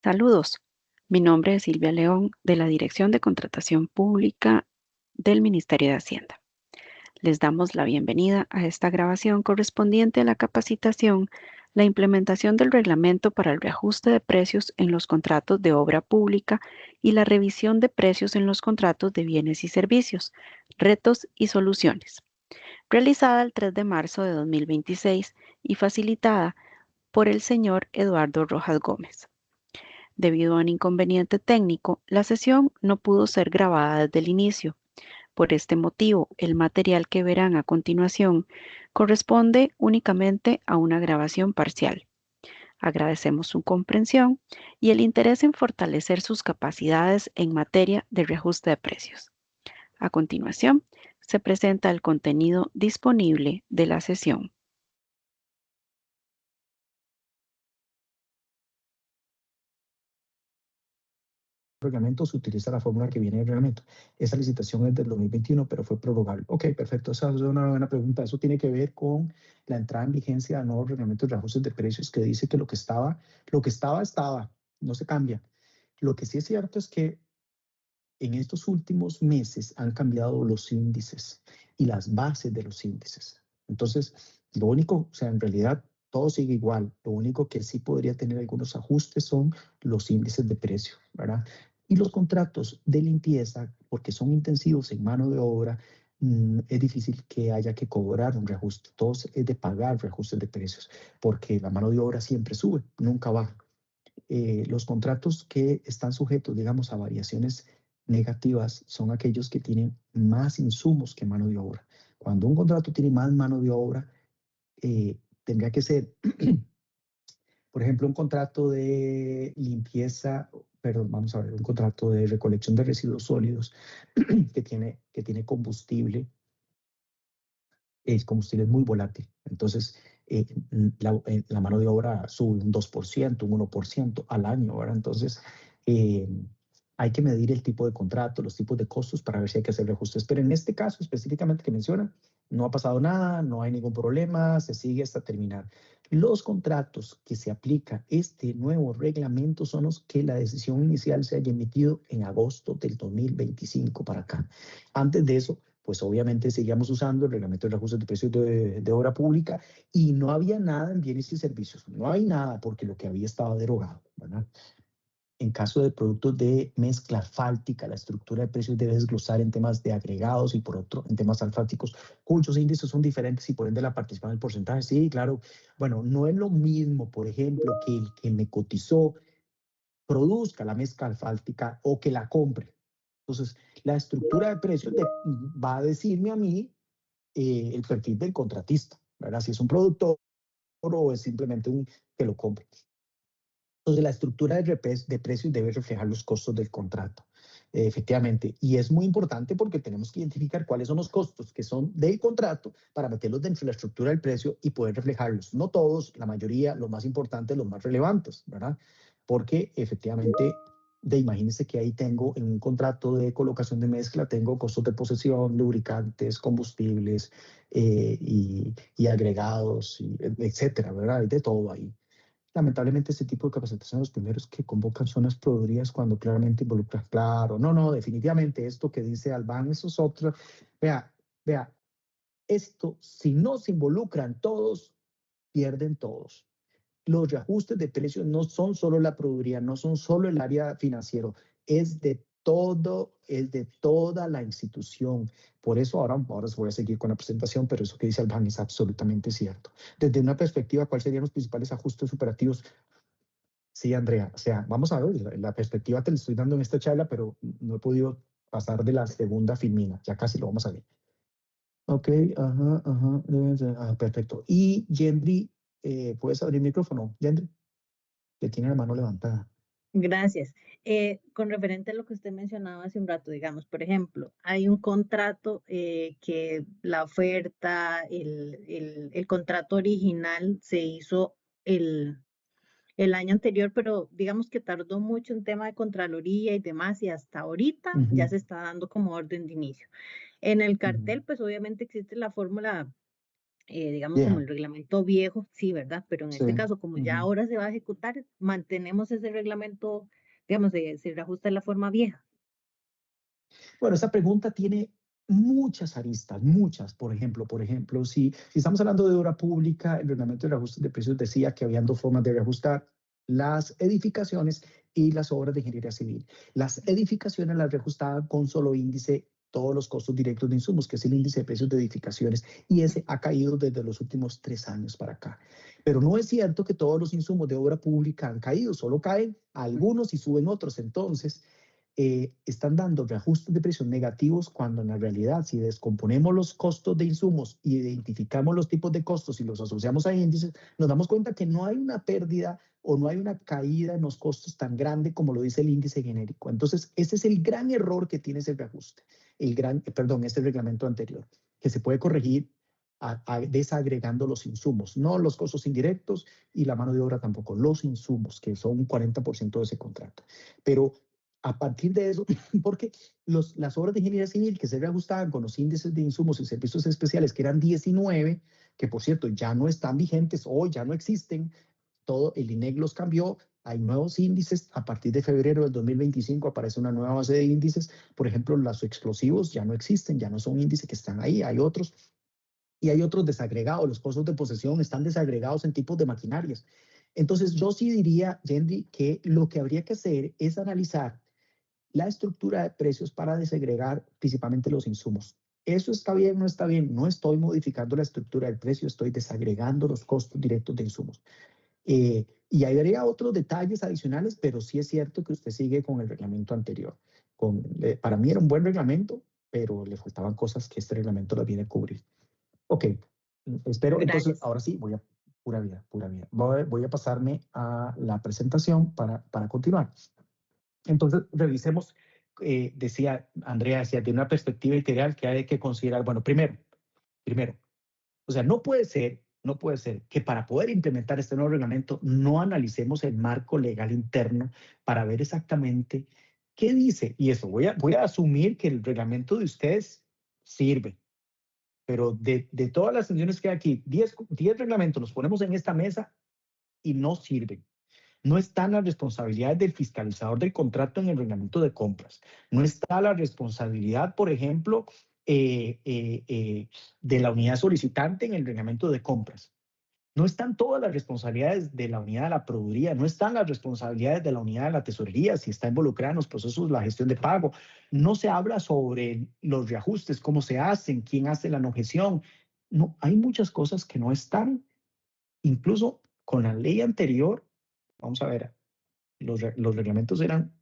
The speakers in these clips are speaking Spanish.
Saludos, mi nombre es Silvia León de la Dirección de Contratación Pública del Ministerio de Hacienda. Les damos la bienvenida a esta grabación correspondiente a la capacitación, la implementación del reglamento para el reajuste de precios en los contratos de obra pública y la revisión de precios en los contratos de bienes y servicios, retos y soluciones, realizada el 3 de marzo de 2026 y facilitada por el señor Eduardo Rojas Gómez. Debido a un inconveniente técnico, la sesión no pudo ser grabada desde el inicio. Por este motivo, el material que verán a continuación corresponde únicamente a una grabación parcial. Agradecemos su comprensión y el interés en fortalecer sus capacidades en materia de reajuste de precios. A continuación, se presenta el contenido disponible de la sesión. Reglamento se utiliza la fórmula que viene del reglamento. Esa licitación es del 2021, pero fue prorrogable. Ok, perfecto. Esa es una buena pregunta. Eso tiene que ver con la entrada en vigencia del nuevo reglamento de reajustes de precios que dice que lo que estaba, no se cambia. Lo que sí es cierto es que en estos últimos meses han cambiado los índices y las bases de los índices. Entonces, lo único, o sea, en realidad todo sigue igual. Lo único que sí podría tener algunos ajustes son los índices de precio, ¿verdad? Y los contratos de limpieza, porque son intensivos en mano de obra, es difícil que haya que cobrar un reajuste. Todos es de pagar reajustes de precios, porque la mano de obra siempre sube, nunca baja. Los contratos que están sujetos, digamos, a variaciones negativas son aquellos que tienen más insumos que mano de obra. Cuando un contrato tiene más mano de obra, tendría que ser, por ejemplo, un contrato de limpieza, perdón, vamos a ver, un contrato de recolección de residuos sólidos que tiene combustible. El combustible es muy volátil. Entonces, la mano de obra sube un 2%, un 1% al año, ¿verdad? Entonces, eh, hay que medir el tipo de contrato, los tipos de costos para ver si hay que hacer reajustes. Pero en este caso específicamente que menciona, no ha pasado nada, no hay ningún problema, se sigue hasta terminar. Los contratos que se aplica este nuevo reglamento son los que la decisión inicial se haya emitido en agosto del 2025 para acá. Antes de eso, pues obviamente seguíamos usando el reglamento de reajustes de precios de obra pública y no había nada en bienes y servicios. No hay nada porque lo que había estaba derogado, ¿verdad? En caso de productos de mezcla fáltica, la estructura de precios debe desglosar en temas de agregados y por otro en temas alfáticos, cuyos índices son diferentes y por ende la participación del porcentaje. Sí, claro. Bueno, no es lo mismo, por ejemplo, que el que me cotizó produzca la mezcla alfáltica o que la compre. Entonces, la estructura de precios va a decirme a mí el perfil del contratista, ¿verdad? Si es un productor o es simplemente un que lo compre. Entonces, la estructura de precios debe reflejar los costos del contrato, efectivamente. Y es muy importante porque tenemos que identificar cuáles son los costos que son del contrato para meterlos dentro de la estructura del precio y poder reflejarlos. No todos, la mayoría, los más importantes, los más relevantes, ¿verdad? Porque efectivamente, imagínense que ahí tengo en un contrato de colocación de mezcla, tengo costos de posesión, lubricantes, combustibles y agregados, etcétera, ¿verdad? Hay de todo ahí. Lamentablemente, este tipo de capacitación, los primeros que convocan son las proveedorías cuando claramente involucran, claro, no, definitivamente esto que dice Albán, eso es otro. Vea, esto, si no se involucran todos, pierden todos. Los reajustes de precios no son solo la proveeduría, no son solo el área financiero, es de todo, es de toda la institución. Por eso ahora voy a seguir con la presentación, pero eso que dice Albán es absolutamente cierto. Desde una perspectiva, ¿cuáles serían los principales ajustes operativos? Sí, Andrea, o sea, vamos a ver, la perspectiva te la estoy dando en esta charla, pero no he podido pasar de la segunda filmina, ya casi lo vamos a ver. Ok, ajá, perfecto. Y Yendri, ¿puedes abrir el micrófono, Yendri? Que tiene la mano levantada. Gracias. Con referente a lo que usted mencionaba hace un rato, digamos, por ejemplo, hay un contrato que la oferta, el contrato original se hizo el año anterior, pero digamos que tardó mucho en tema de Contraloría y demás, y hasta ahorita ya Ujú, se está dando como orden de inicio. En el ujú, cartel, pues obviamente existe la fórmula digamos como Vieja. el reglamento viejo, sí, ¿verdad? Pero en Sí. este caso, como ya Ujú. ahora se va a ejecutar, mantenemos ese reglamento, digamos, se reajusta en la forma vieja. Bueno, esta pregunta tiene muchas aristas, muchas. Por ejemplo, si estamos hablando de obra pública, el reglamento de reajustes de precios decía que habían dos formas de reajustar: las edificaciones y las obras de ingeniería civil. Las edificaciones las reajustaban con solo índice todos los costos directos de insumos, que es el índice de precios de edificaciones, y ese ha caído desde los últimos 3 años para acá. Pero no es cierto que todos los insumos de obra pública han caído, solo caen algunos y suben otros. Entonces, están dando reajustes de precios negativos, cuando en la realidad, si descomponemos los costos de insumos y identificamos los tipos de costos y los asociamos a índices, nos damos cuenta que no hay una pérdida o no hay una caída en los costos tan grande como lo dice el índice genérico. Entonces, ese es el gran error que tiene ese reajuste, ese reglamento anterior, que se puede corregir desagregando los insumos, no los costos indirectos y la mano de obra tampoco, los insumos, que son un 40% de ese contrato. Pero a partir de eso, porque las obras de ingeniería civil que se reajustaban con los índices de insumos y servicios especiales, que eran 19, que por cierto ya no están vigentes, hoy ya no existen, todo el INEC los cambió, hay nuevos índices. A partir de febrero del 2025 aparece una nueva base de índices. Por ejemplo, los explosivos ya no existen, ya no son índices que están ahí, hay otros. Y hay otros desagregados, los costos de posesión están desagregados en tipos de maquinarias. Entonces, yo sí diría, Yendi, que lo que habría que hacer es analizar la estructura de precios para desagregar principalmente los insumos. ¿Eso está bien o no está bien? No estoy modificando la estructura del precio, estoy desagregando los costos directos de insumos. Y ahí habría otros detalles adicionales, pero sí es cierto que usted sigue con el reglamento anterior. Para mí era un buen reglamento, pero le faltaban cosas que este reglamento las viene a cubrir. Ok, espero, entonces, Gracias. ahora sí, pura vida, pura vida. Voy a pasarme a la presentación para continuar. Entonces, revisemos, decía Andrea, decía, de una perspectiva integral que hay que considerar. Bueno, primero, o sea, no puede ser que para poder implementar este nuevo reglamento no analicemos el marco legal interno para ver exactamente qué dice. Y eso, voy a asumir que el reglamento de ustedes sirve, pero de todas las sesiones que hay aquí, 10 reglamentos los ponemos en esta mesa y no sirven. No están las responsabilidades del fiscalizador del contrato en el reglamento de compras. No está la responsabilidad, por ejemplo, de la unidad solicitante en el reglamento de compras. No están todas las responsabilidades de la unidad de la proveeduría, no están las responsabilidades de la unidad de la tesorería, si está involucrada en los procesos de la gestión de pago. No se habla sobre los reajustes, cómo se hacen, quién hace la no gestión. No, hay muchas cosas que no están, incluso con la ley anterior. Vamos a ver, los reglamentos eran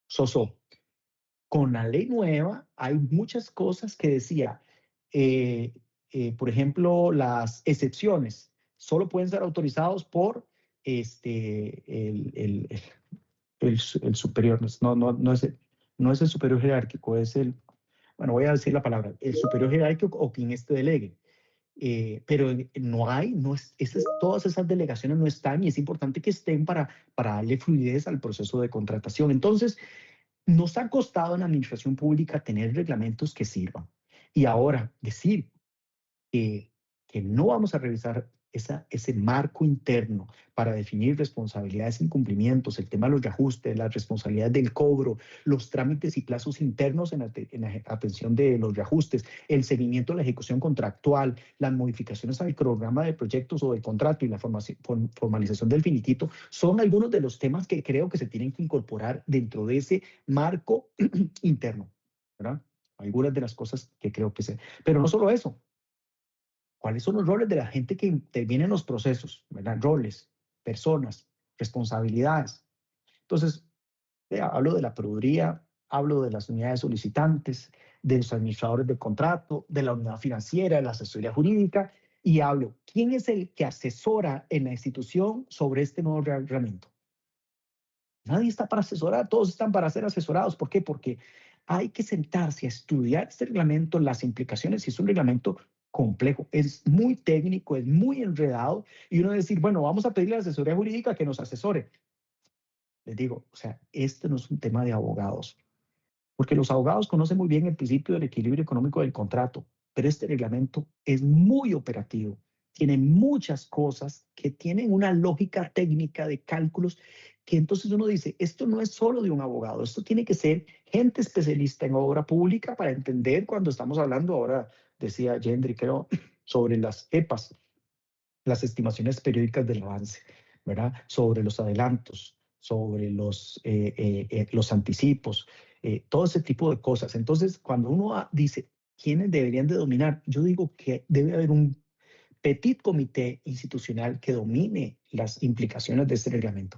soso. Con la ley nueva hay muchas cosas que decía, por ejemplo, las excepciones solo pueden ser autorizados por el superior. No es el superior jerárquico, es bueno, voy a decir la palabra, el superior jerárquico o quien este delegue. Pero todas esas delegaciones no están, y es importante que estén para darle fluidez al proceso de contratación. Entonces, nos ha costado en la administración pública tener reglamentos que sirvan. Y ahora decir que no vamos a revisar ese marco interno para definir responsabilidades e incumplimientos, el tema de los reajustes, las responsabilidades del cobro, los trámites y plazos internos en la atención de los reajustes, el seguimiento de la ejecución contractual, las modificaciones al programa de proyectos o del contrato y la formalización del finiquito, son algunos de los temas que creo que se tienen que incorporar dentro de ese marco interno, ¿verdad? Algunas de las cosas que creo que se... Pero no solo eso. ¿Cuáles son los roles de la gente que interviene en los procesos? ¿Verdad? Roles, personas, responsabilidades. Entonces, hablo de la proveeduría, hablo de las unidades solicitantes, de los administradores del contrato, de la unidad financiera, de la asesoría jurídica, y hablo, ¿quién es el que asesora en la institución sobre este nuevo reglamento? Nadie está para asesorar, todos están para ser asesorados. ¿Por qué? Porque hay que sentarse a estudiar este reglamento, las implicaciones, y es un reglamento complejo, es muy técnico, es muy enredado, y uno decir, bueno, vamos a pedirle a la asesoría jurídica que nos asesore. Les digo, o sea, este no es un tema de abogados, porque los abogados conocen muy bien el principio del equilibrio económico del contrato. pero este reglamento es muy operativo. Tiene muchas cosas que tienen una lógica técnica de cálculos que entonces uno dice, esto no es solo de un abogado, esto tiene que ser gente especialista en obra pública para entender cuando estamos hablando, ahora decía Gendry, creo, sobre las EPAs, las estimaciones periódicas del avance, ¿verdad? Sobre los adelantos, sobre los anticipos, todo ese tipo de cosas. Entonces, cuando uno dice, ¿quiénes deberían de dominar? Yo digo que debe haber un petit comité institucional que domine las implicaciones de este reglamento.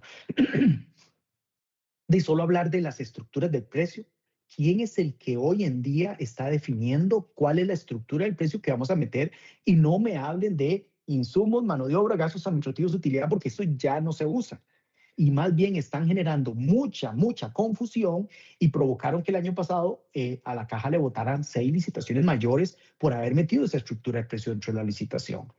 De solo hablar de las estructuras del precio, ¿quién es el que hoy en día está definiendo cuál es la estructura del precio que vamos a meter? Y no me hablen de insumos, mano de obra, gastos administrativos, utilidad, porque eso ya no se usa. Y más bien están generando mucha confusión y provocaron que el año pasado a la caja le votaran 6 licitaciones mayores por haber metido esa estructura de precio dentro de la licitación.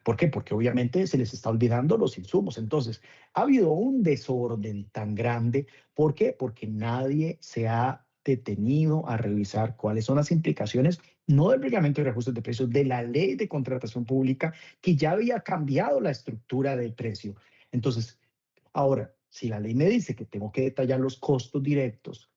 ¿Por qué? Porque obviamente se les está olvidando los insumos. Entonces, ha habido un desorden tan grande. ¿Por qué? Porque nadie se ha detenido a revisar cuáles son las implicaciones, no del reglamento de reajustes de precios, de la ley de contratación pública, que ya había cambiado la estructura del precio. Entonces, ahora, si la ley me dice que tengo que detallar los costos directos,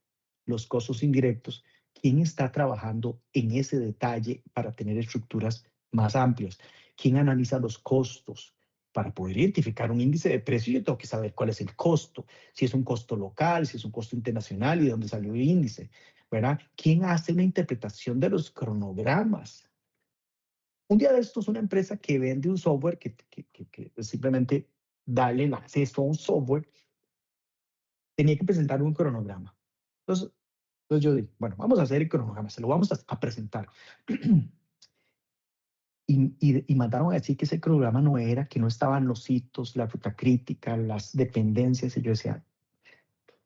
los costos indirectos, ¿quién está trabajando en ese detalle para tener estructuras más amplias? ¿Quién analiza los costos? Para poder identificar un índice de precio, yo tengo que saber cuál es el costo, si es un costo local, si es un costo internacional y de dónde salió el índice, ¿verdad? ¿Quién hace una interpretación de los cronogramas? Un día de estos, una empresa que vende un software que simplemente darle el acceso a un software, tenía que presentar un cronograma. Entonces yo dije, bueno, vamos a hacer el cronograma, se lo vamos a presentar. Y mandaron a decir que ese cronograma no era, que no estaban los hitos, la ruta crítica, las dependencias. Y yo decía,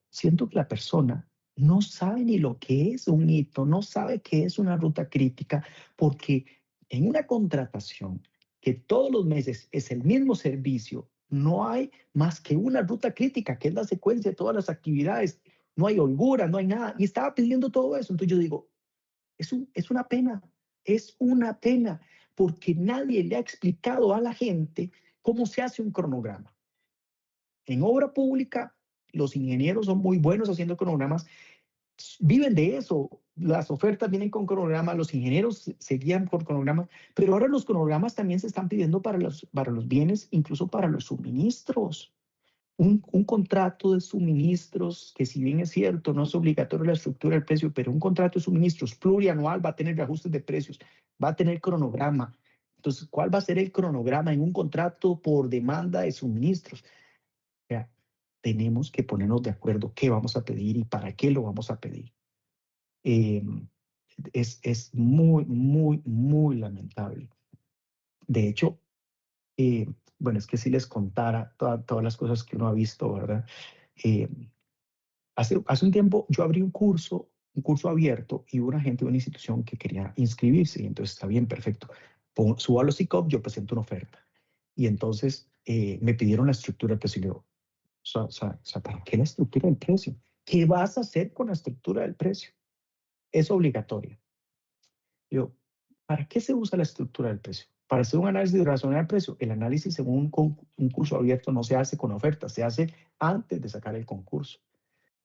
siento que la persona no sabe ni lo que es un hito, no sabe qué es una ruta crítica, porque en una contratación que todos los meses es el mismo servicio, no hay más que una ruta crítica, que es la secuencia de todas las actividades. No hay holgura, no hay nada. Y estaba pidiendo todo eso. Entonces yo digo, es una pena, porque nadie le ha explicado a la gente cómo se hace un cronograma. En obra pública, los ingenieros son muy buenos haciendo cronogramas, viven de eso. Las ofertas vienen con cronogramas, los ingenieros se guían por cronogramas, pero ahora los cronogramas también se están pidiendo para los bienes, incluso para los suministros. Un contrato de suministros, que si bien es cierto, no es obligatorio la estructura del precio, pero un contrato de suministros plurianual va a tener reajustes de precios, va a tener cronograma. Entonces, ¿cuál va a ser el cronograma en un contrato por demanda de suministros? O sea, tenemos que ponernos de acuerdo qué vamos a pedir y para qué lo vamos a pedir. Es muy lamentable. De hecho, bueno, es que si les contara todas las cosas que uno ha visto, ¿verdad? Hace un tiempo yo abrí un curso abierto y hubo una gente de una institución que quería inscribirse. Y entonces está bien, perfecto. Subo a los CICOP, yo presento una oferta. Y entonces me pidieron la estructura del precio. Y digo, o sea, ¿para qué la estructura del precio? ¿Qué vas a hacer con la estructura del precio? Es obligatoria. Yo, ¿para qué se usa la estructura del precio? Para hacer un análisis de razonabilidad del precio. El análisis según un curso abierto no se hace con oferta, se hace antes de sacar el concurso.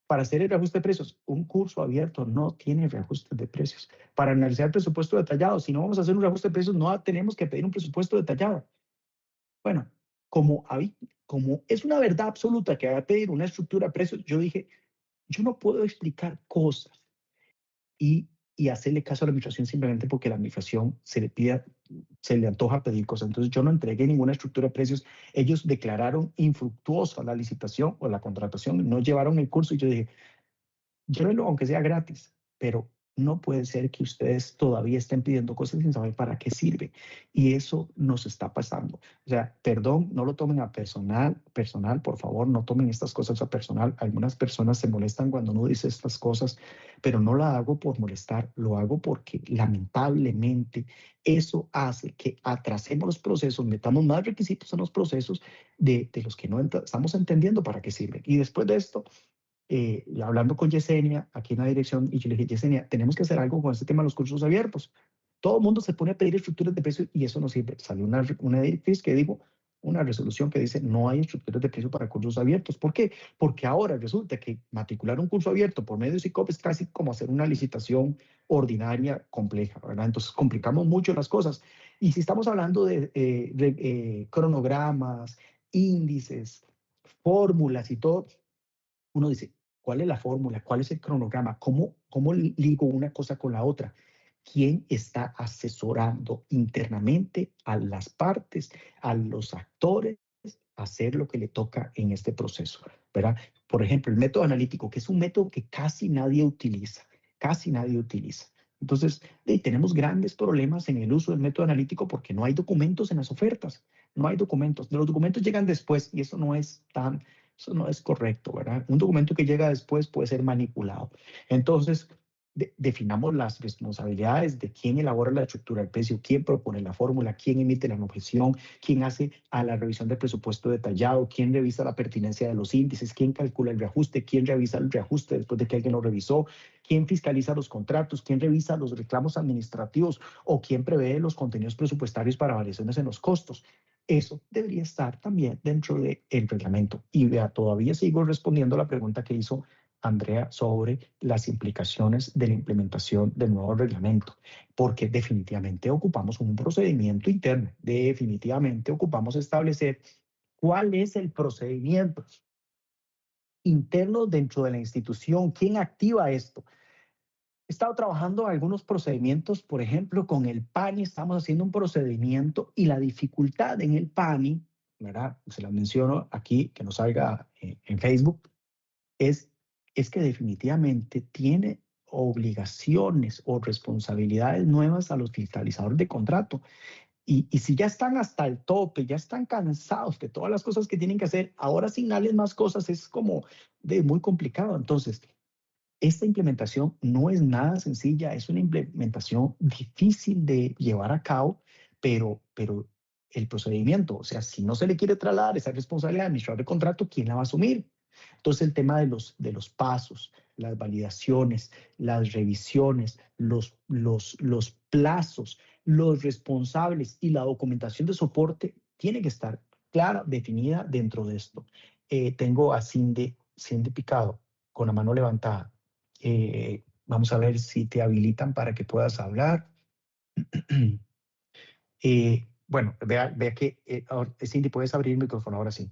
Para hacer el reajuste de precios, un curso abierto no tiene reajustes de precios. Para analizar el presupuesto detallado, si no vamos a hacer un reajuste de precios, no tenemos que pedir un presupuesto detallado. Bueno, como es una verdad absoluta que hay que pedir una estructura de precios, yo dije, yo no puedo explicar cosas y hacerle caso a la administración simplemente porque la administración se le antoja pedir cosas. Entonces yo no entregué ninguna estructura de precios. Ellos declararon infructuosa la licitación o la contratación, no llevaron el curso y yo dije, llévenlo aunque sea gratis, pero no puede ser que ustedes todavía estén pidiendo cosas sin saber para qué sirve. Y eso nos está pasando. O sea, perdón, no lo tomen a personal, por favor, no tomen estas cosas a personal. Algunas personas se molestan cuando uno dice estas cosas, pero no la hago por molestar, lo hago porque lamentablemente eso hace que atrasemos los procesos, metamos más requisitos en los procesos de los que no estamos entendiendo para qué sirven. Y después de esto, hablando con Yesenia, aquí en la dirección, y yo le dije, Yesenia, tenemos que hacer algo con este tema de los cursos abiertos. Todo el mundo se pone a pedir estructuras de precios y eso no sirve. Salió una directriz que dijo, una resolución que dice no hay estructuras de precio para cursos abiertos. ¿Por qué? Porque ahora resulta que matricular un curso abierto por medio de SICOP es casi como hacer una licitación ordinaria compleja, ¿verdad? Entonces complicamos mucho las cosas. Y si estamos hablando de cronogramas, índices, fórmulas y todo, uno dice, ¿cuál es la fórmula? ¿Cuál es el cronograma? ¿Cómo ligo una cosa con la otra? ¿Quién está asesorando internamente a las partes, a los actores, a hacer lo que le toca en este proceso? ¿Verdad? Por ejemplo, el método analítico, que es un método que casi nadie utiliza, casi nadie utiliza. Entonces, tenemos grandes problemas en el uso del método analítico porque no hay documentos en las ofertas, no hay documentos. Los documentos llegan después y eso no es correcto, ¿verdad? Un documento que llega después puede ser manipulado. Entonces, definamos las responsabilidades de quién elabora la estructura del precio, quién propone la fórmula, quién emite la objeción, quién hace a la revisión del presupuesto detallado, quién revisa la pertinencia de los índices, quién calcula el reajuste, quién revisa el reajuste después de que alguien lo revisó, quién fiscaliza los contratos, quién revisa los reclamos administrativos o quién prevé los contenidos presupuestarios para variaciones en los costos. Eso debería estar también dentro del reglamento. Y vea, todavía sigo respondiendo a la pregunta que hizo Andrea sobre las implicaciones de la implementación del nuevo reglamento, porque definitivamente ocupamos un procedimiento interno, definitivamente ocupamos establecer cuál es el procedimiento interno dentro de la institución, quién activa esto. He estado trabajando algunos procedimientos, por ejemplo, con el PANI, estamos haciendo un procedimiento y la dificultad en el PANI, ¿verdad? Se la menciono aquí, que no salga en Facebook, es que definitivamente tiene obligaciones o responsabilidades nuevas a los fiscalizadores de contrato. Y si ya están hasta el tope, ya están cansados de todas las cosas que tienen que hacer, ahora asignarles más cosas es como muy complicado. Entonces, esta implementación no es nada sencilla, es una implementación difícil de llevar a cabo, pero el procedimiento, o sea, si no se le quiere trasladar esa responsabilidad al administrador de contrato, ¿quién la va a asumir? Entonces, el tema de los pasos, las validaciones, las revisiones, los plazos, los responsables y la documentación de soporte tiene que estar clara, definida dentro de esto. Tengo a Cindy Picado con la mano levantada. Vamos a ver si te habilitan para que puedas hablar. Bueno, vea que, Cindy, puedes abrir el micrófono ahora sí.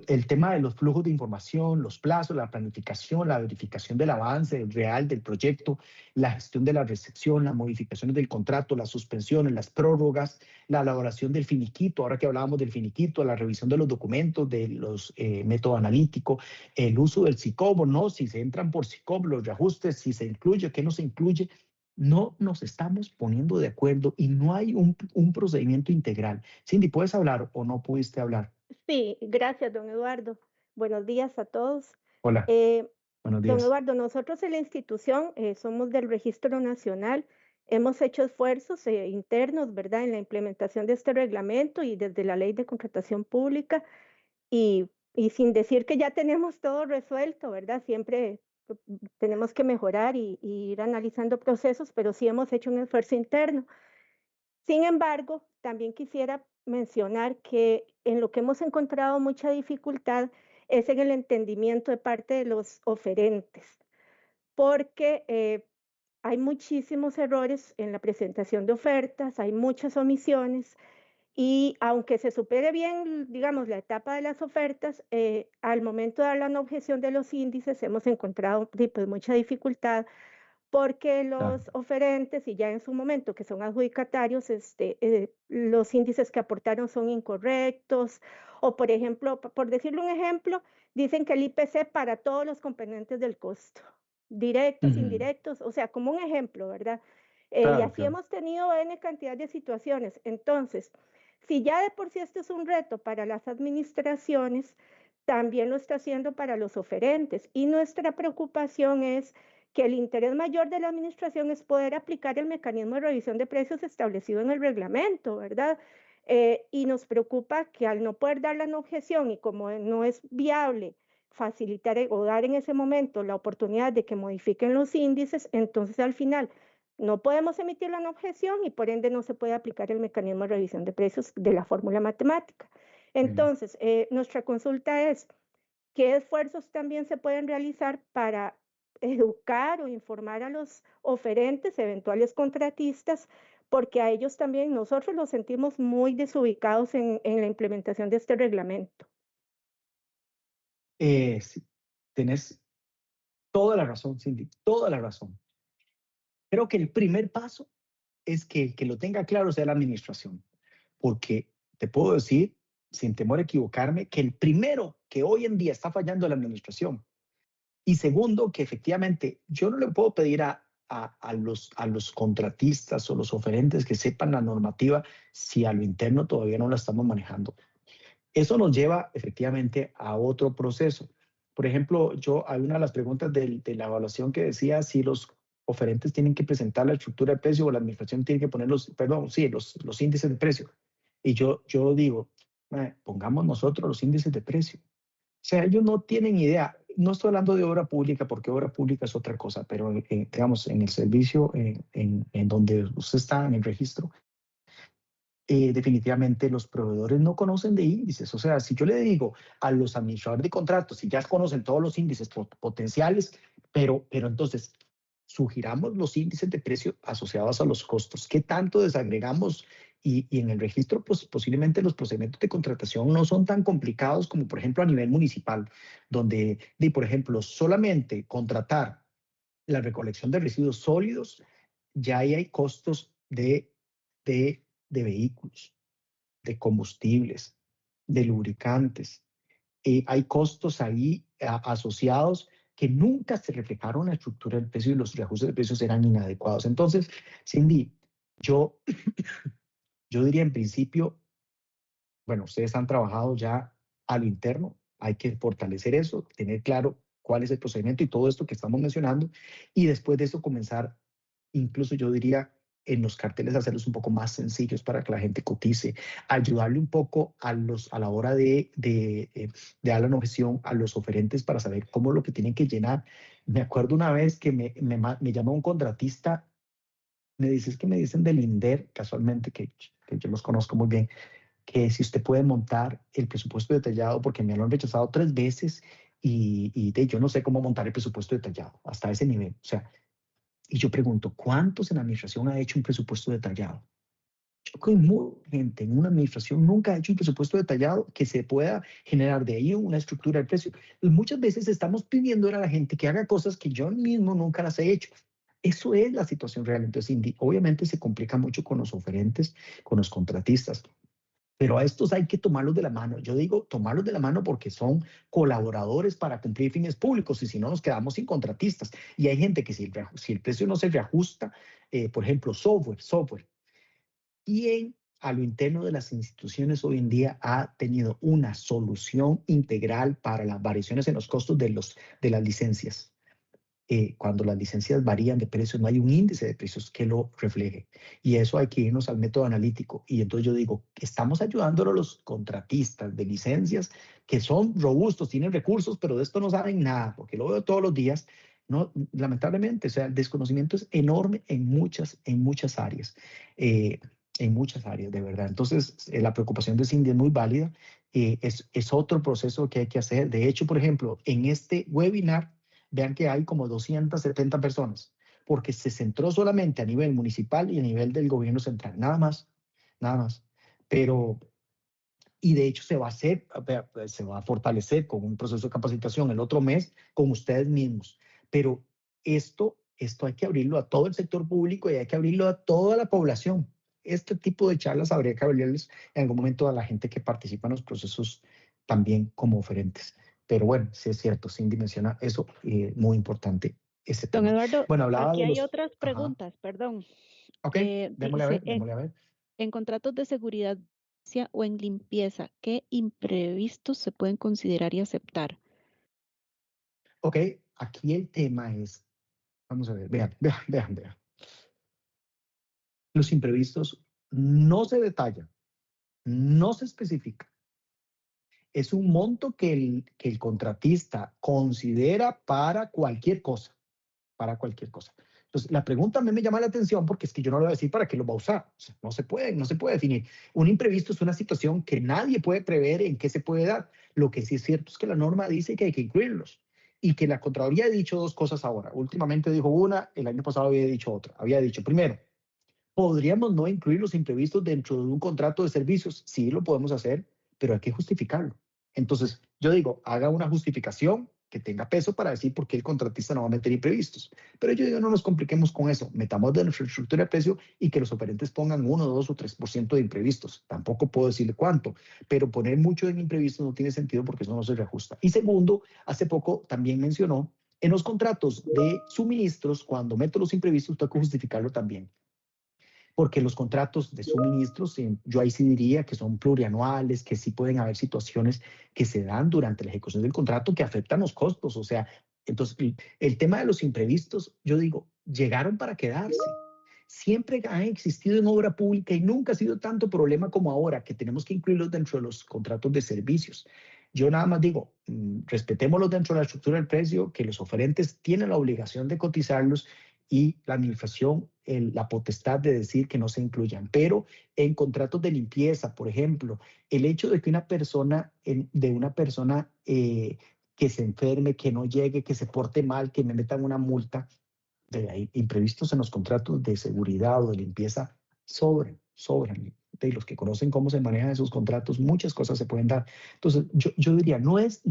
El tema de los flujos de información, los plazos, la planificación, la verificación del avance real del proyecto, la gestión de la recepción, las modificaciones del contrato, las suspensiones, las prórrogas, la elaboración del finiquito, ahora que hablábamos del finiquito, la revisión de los documentos, de los métodos analíticos, el uso del SICOB o no, si se entran por SICOB, los reajustes, si se incluye, qué no se incluye. No nos estamos poniendo de acuerdo y no hay un procedimiento integral. Cindy, ¿puedes hablar o no pudiste hablar? Sí, gracias, don Eduardo. Buenos días a todos. Hola, buenos Don días. Eduardo, nosotros en la institución somos del Registro Nacional. Hemos hecho esfuerzos internos, ¿verdad?, en la implementación de este reglamento y desde la Ley de Contratación Pública y sin decir que ya tenemos todo resuelto, ¿verdad? Siempre tenemos que mejorar y ir analizando procesos, pero sí hemos hecho un esfuerzo interno. Sin embargo, también quisiera mencionar que en lo que hemos encontrado mucha dificultad es en el entendimiento de parte de los oferentes, porque hay muchísimos errores en la presentación de ofertas, hay muchas omisiones y aunque se supere bien, digamos, la etapa de las ofertas, al momento de dar la objeción de los índices hemos encontrado pues, mucha dificultad porque los oferentes, y ya en su momento que son adjudicatarios, los índices que aportaron son incorrectos, o por ejemplo, por decirle un ejemplo, dicen que el IPC para todos los componentes del costo, directos, indirectos, o sea, como un ejemplo, ¿verdad? Y así hemos tenido N cantidad de situaciones. Entonces, si ya de por sí esto es un reto para las administraciones, también lo está haciendo para los oferentes. Y nuestra preocupación es que el interés mayor de la administración es poder aplicar el mecanismo de revisión de precios establecido en el reglamento, ¿verdad? Y nos preocupa que al no poder dar la objeción y como no es viable facilitar o dar en ese momento la oportunidad de que modifiquen los índices, entonces al final no podemos emitir una objeción y por ende no se puede aplicar el mecanismo de revisión de precios de la fórmula matemática. Entonces, nuestra consulta es, ¿qué esfuerzos también se pueden realizar para educar o informar a los oferentes, eventuales contratistas, porque a ellos también nosotros los sentimos muy desubicados en la implementación de este reglamento? Sí, tenés toda la razón, Cindy, toda la razón. Creo que el primer paso es que el que lo tenga claro sea la administración, porque te puedo decir, sin temor a equivocarme, que el primero que hoy en día está fallando es la administración. Y segundo, que efectivamente yo no le puedo pedir a los contratistas o los oferentes que sepan la normativa si a lo interno todavía no la estamos manejando. Eso nos lleva efectivamente a otro proceso. Por ejemplo, hay una de las preguntas de la evaluación que decía si los oferentes tienen que presentar la estructura de precio o la administración tiene que poner los índices de precio. Y yo digo, pongamos nosotros los índices de precio. O sea, ellos no tienen idea. No estoy hablando de obra pública porque obra pública es otra cosa, pero digamos, en el servicio en donde usted está en el registro, definitivamente los proveedores no conocen de índices. O sea, si yo le digo a los administradores de contratos, si ya conocen todos los índices potenciales, pero entonces sugiramos los índices de precio asociados a los costos. ¿Qué tanto desagregamos? Y en el registro, pues posiblemente los procedimientos de contratación no son tan complicados como, por ejemplo, a nivel municipal, donde, por ejemplo, solamente contratar la recolección de residuos sólidos, ya ahí hay costos de vehículos, de combustibles, de lubricantes. Hay costos ahí asociados que nunca se reflejaron en la estructura del precio y los reajustes de precios eran inadecuados. Entonces, Cindy, yo diría en principio, bueno, ustedes han trabajado ya a lo interno, hay que fortalecer eso, tener claro cuál es el procedimiento y todo esto que estamos mencionando, y después de eso comenzar, incluso yo diría, en los carteles hacerlos un poco más sencillos para que la gente cotice, ayudarle un poco a la hora de dar la objeción a los oferentes para saber cómo es lo que tienen que llenar. Me acuerdo una vez que me llamó un contratista, me dice, es que me dicen del INDER, casualmente, que yo los conozco muy bien, que si usted puede montar el presupuesto detallado, porque me lo han rechazado 3 veces y yo no sé cómo montar el presupuesto detallado hasta ese nivel. O sea, y yo pregunto, ¿cuántos en la administración ha hecho un presupuesto detallado? Yo creo que mucha gente en una administración nunca ha hecho un presupuesto detallado que se pueda generar de ahí una estructura de precio. Y muchas veces estamos pidiendo a la gente que haga cosas que yo mismo nunca las he hecho. Eso es la situación real. Entonces, obviamente se complica mucho con los oferentes, con los contratistas. Pero a estos hay que tomarlos de la mano. Yo digo tomarlos de la mano porque son colaboradores para cumplir fines públicos y si no nos quedamos sin contratistas. Y hay gente que si el precio no se reajusta, por ejemplo, software. ¿Quién a lo interno de las instituciones hoy en día ha tenido una solución integral para las variaciones en los costos de las licencias? Cuando las licencias varían de precios, no hay un índice de precios que lo refleje. Y eso hay que irnos al método analítico. Y entonces yo digo, estamos ayudando a los contratistas de licencias que son robustos, tienen recursos, pero de esto no saben nada, porque lo veo todos los días. No, lamentablemente, o sea, el desconocimiento es enorme en muchas áreas. En muchas áreas, de verdad. Entonces, la preocupación de Cindy es muy válida. Es otro proceso que hay que hacer. De hecho, por ejemplo, en este webinar, vean que hay como 270 personas, porque se centró solamente a nivel municipal y a nivel del gobierno central, nada más. Pero, y de hecho se va a fortalecer con un proceso de capacitación el otro mes con ustedes mismos. Pero esto hay que abrirlo a todo el sector público y hay que abrirlo a toda la población. Este tipo de charlas habría que abrirles en algún momento a la gente que participa en los procesos también como oferentes. Pero bueno, sí es cierto, Cindy menciona eso, muy importante ese Don tema. Eduardo, Bueno, hablaba aquí de hay los... otras Ajá, preguntas, perdón. ok, démosle a Dice, ver, démosle a ver. en contratos de seguridad o en limpieza, ¿qué imprevistos se pueden considerar y aceptar? Ok, aquí el tema es, vamos a ver, vean. Los imprevistos no se detallan, no se especifica es un monto que el contratista considera para cualquier cosa, para cualquier cosa. Entonces, la pregunta a mí me llama la atención porque es que yo no le voy a decir para qué lo va a usar. O sea, no se puede definir. Un imprevisto es una situación que nadie puede prever en qué se puede dar. Lo que sí es cierto es que la norma dice que hay que incluirlos y que la Contraloría ha dicho dos cosas ahora. Últimamente dijo una, el año pasado había dicho otra. Había dicho, primero, podríamos no incluir los imprevistos dentro de un contrato de servicios. Sí, lo podemos hacer, pero hay que justificarlo. Entonces, yo digo, haga una justificación que tenga peso para decir por qué el contratista no va a meter imprevistos. Pero yo digo, no nos compliquemos con eso. Metamos de nuestra estructura de precio y que los oferentes pongan 1, 2 o 3% de imprevistos. Tampoco puedo decirle cuánto, pero poner mucho en imprevistos no tiene sentido porque eso no se reajusta. Y segundo, hace poco también mencionó, en los contratos de suministros, cuando meto los imprevistos, tengo que justificarlo también porque los contratos de suministros, yo ahí sí diría que son plurianuales, que sí pueden haber situaciones que se dan durante la ejecución del contrato que afectan los costos. O sea, entonces el tema de los imprevistos, yo digo, llegaron para quedarse. Siempre han existido en obra pública y nunca ha sido tanto problema como ahora, que tenemos que incluirlos dentro de los contratos de servicios. Yo nada más digo, respetémoslos dentro de la estructura del precio, que los oferentes tienen la obligación de cotizarlos y la administración la potestad de decir que no se incluyan. Pero en contratos de limpieza, por ejemplo, el hecho de que una persona, que se enferme, que no llegue, que se porte mal, que me metan una multa, de ahí, imprevistos en los contratos de seguridad o de limpieza sobran. De los que conocen cómo se manejan esos contratos, muchas cosas se pueden dar. Entonces, yo diría, no es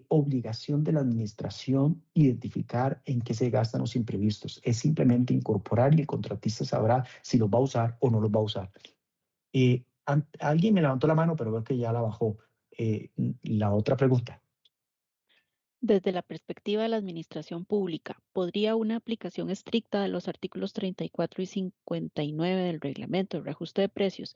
obligación de la administración identificar en qué se gastan los imprevistos. Es simplemente incorporar y el contratista sabrá si los va a usar o no los va a usar. Alguien me levantó la mano, pero veo que ya la bajó. La otra pregunta. Desde la perspectiva de la administración pública, ¿podría una aplicación estricta de los artículos 34 y 59 del reglamento de reajuste de precios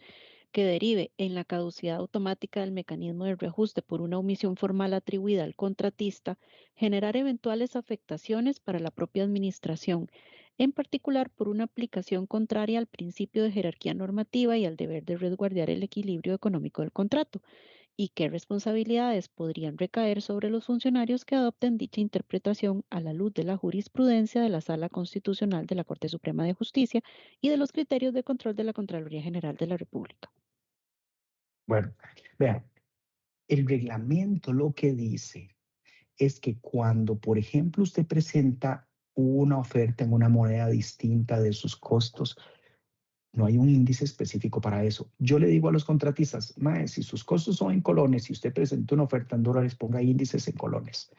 que derive en la caducidad automática del mecanismo de reajuste por una omisión formal atribuida al contratista, generar eventuales afectaciones para la propia administración, en particular por una aplicación contraria al principio de jerarquía normativa y al deber de resguardar el equilibrio económico del contrato? ¿Y qué responsabilidades podrían recaer sobre los funcionarios que adopten dicha interpretación a la luz de la jurisprudencia de la Sala Constitucional de la Corte Suprema de Justicia y de los criterios de control de la Contraloría General de la República? Bueno, vean, el reglamento lo que dice es que cuando, por ejemplo, usted presenta una oferta en una moneda distinta de sus costos, no hay un índice específico para eso. Yo le digo a los contratistas, mae, si sus costos son en colones, si usted presenta una oferta en dólares, ponga índices en colones.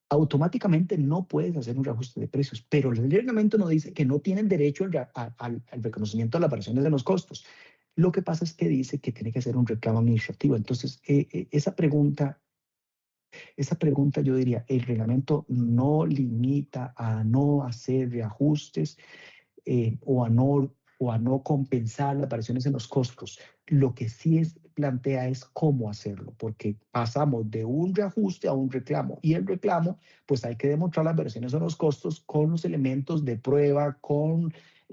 Automáticamente no puedes hacer un reajuste de precios, pero el reglamento no dice que no tienen derecho al reconocimiento de las variaciones de los costos. Lo que pasa es que dice que tiene que hacer un reclamo administrativo. Entonces, esa pregunta yo diría, el reglamento no limita a no hacer reajustes o a no compensar las variaciones en los costos. Lo que sí plantea es cómo hacerlo, porque pasamos de un reajuste a un reclamo y el reclamo, pues hay que demostrar las variaciones en los costos con los elementos de prueba,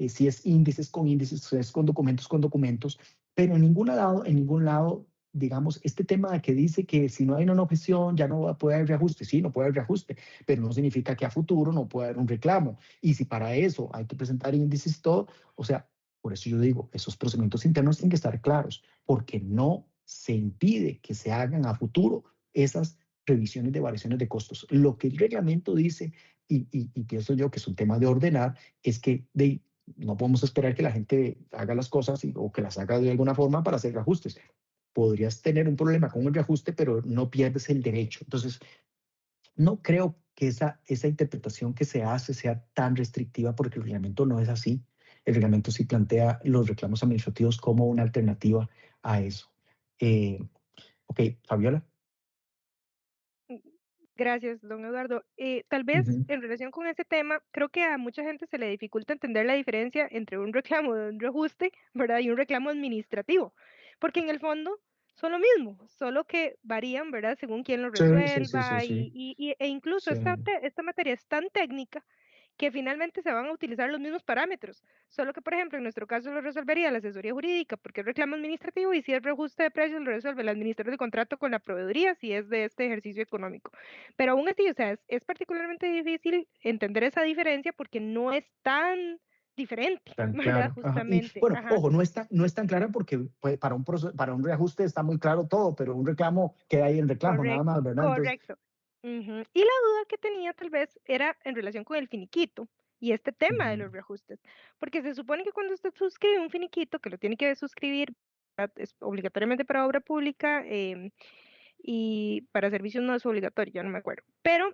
si es índices con índices, si es con documentos, pero en ningún lado digamos, este tema de que dice que si no hay una objeción ya no puede haber reajuste, sí, no puede haber reajuste, pero no significa que a futuro no pueda haber un reclamo. Y si para eso hay que presentar índices y todo, o sea, por eso yo digo, esos procedimientos internos tienen que estar claros, porque no se impide que se hagan a futuro esas revisiones de variaciones de costos. Lo que el reglamento dice, y pienso yo que es un tema de ordenar, es que no podemos esperar que la gente haga las cosas o que las haga de alguna forma para hacer ajustes. Podrías tener un problema con el reajuste, pero no pierdes el derecho. Entonces, no creo que esa interpretación que se hace sea tan restrictiva porque el reglamento no es así. El reglamento sí plantea los reclamos administrativos como una alternativa a eso. Ok, Fabiola. Gracias, don Eduardo. Tal vez en relación con ese tema, creo que a mucha gente se le dificulta entender la diferencia entre un reclamo de un reajuste, ¿verdad? Y un reclamo administrativo, porque en el fondo son lo mismo, solo que varían, ¿verdad? Según quién lo Sí, sí, sí, sí, resuelva sí. e incluso Sí. esta materia es tan técnica que finalmente se van a utilizar los mismos parámetros, solo que, por ejemplo, en nuestro caso lo resolvería la asesoría jurídica porque es reclamo administrativo, y si es reajuste de precios lo resuelve el administrador de contrato con la proveeduría si es de este ejercicio económico. Pero aún así, o sea, es particularmente difícil entender esa diferencia porque no es tan diferente, Tan ¿verdad? claro. Ajá. Y Justamente. bueno, Ajá. ojo, no es tan clara porque pues, para un reajuste está muy claro todo, pero un reclamo queda ahí en reclamo nada más, ¿verdad? Entonces, Correcto. Ujú. Y la duda que tenía tal vez era en relación con el finiquito y este tema de los reajustes, porque se supone que cuando usted suscribe un finiquito, que lo tiene que suscribir, ¿verdad? Es obligatoriamente para obra pública, y para servicios no es obligatorio, ya no me acuerdo. Pero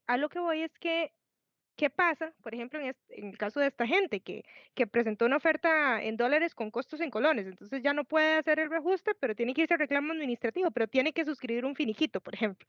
a lo que voy es que, ¿qué pasa, por ejemplo, en el caso de esta gente que presentó una oferta en dólares con costos en colones? Entonces ya no puede hacer el reajuste, pero tiene que irse al reclamo administrativo, pero tiene que suscribir un finiquito, por ejemplo.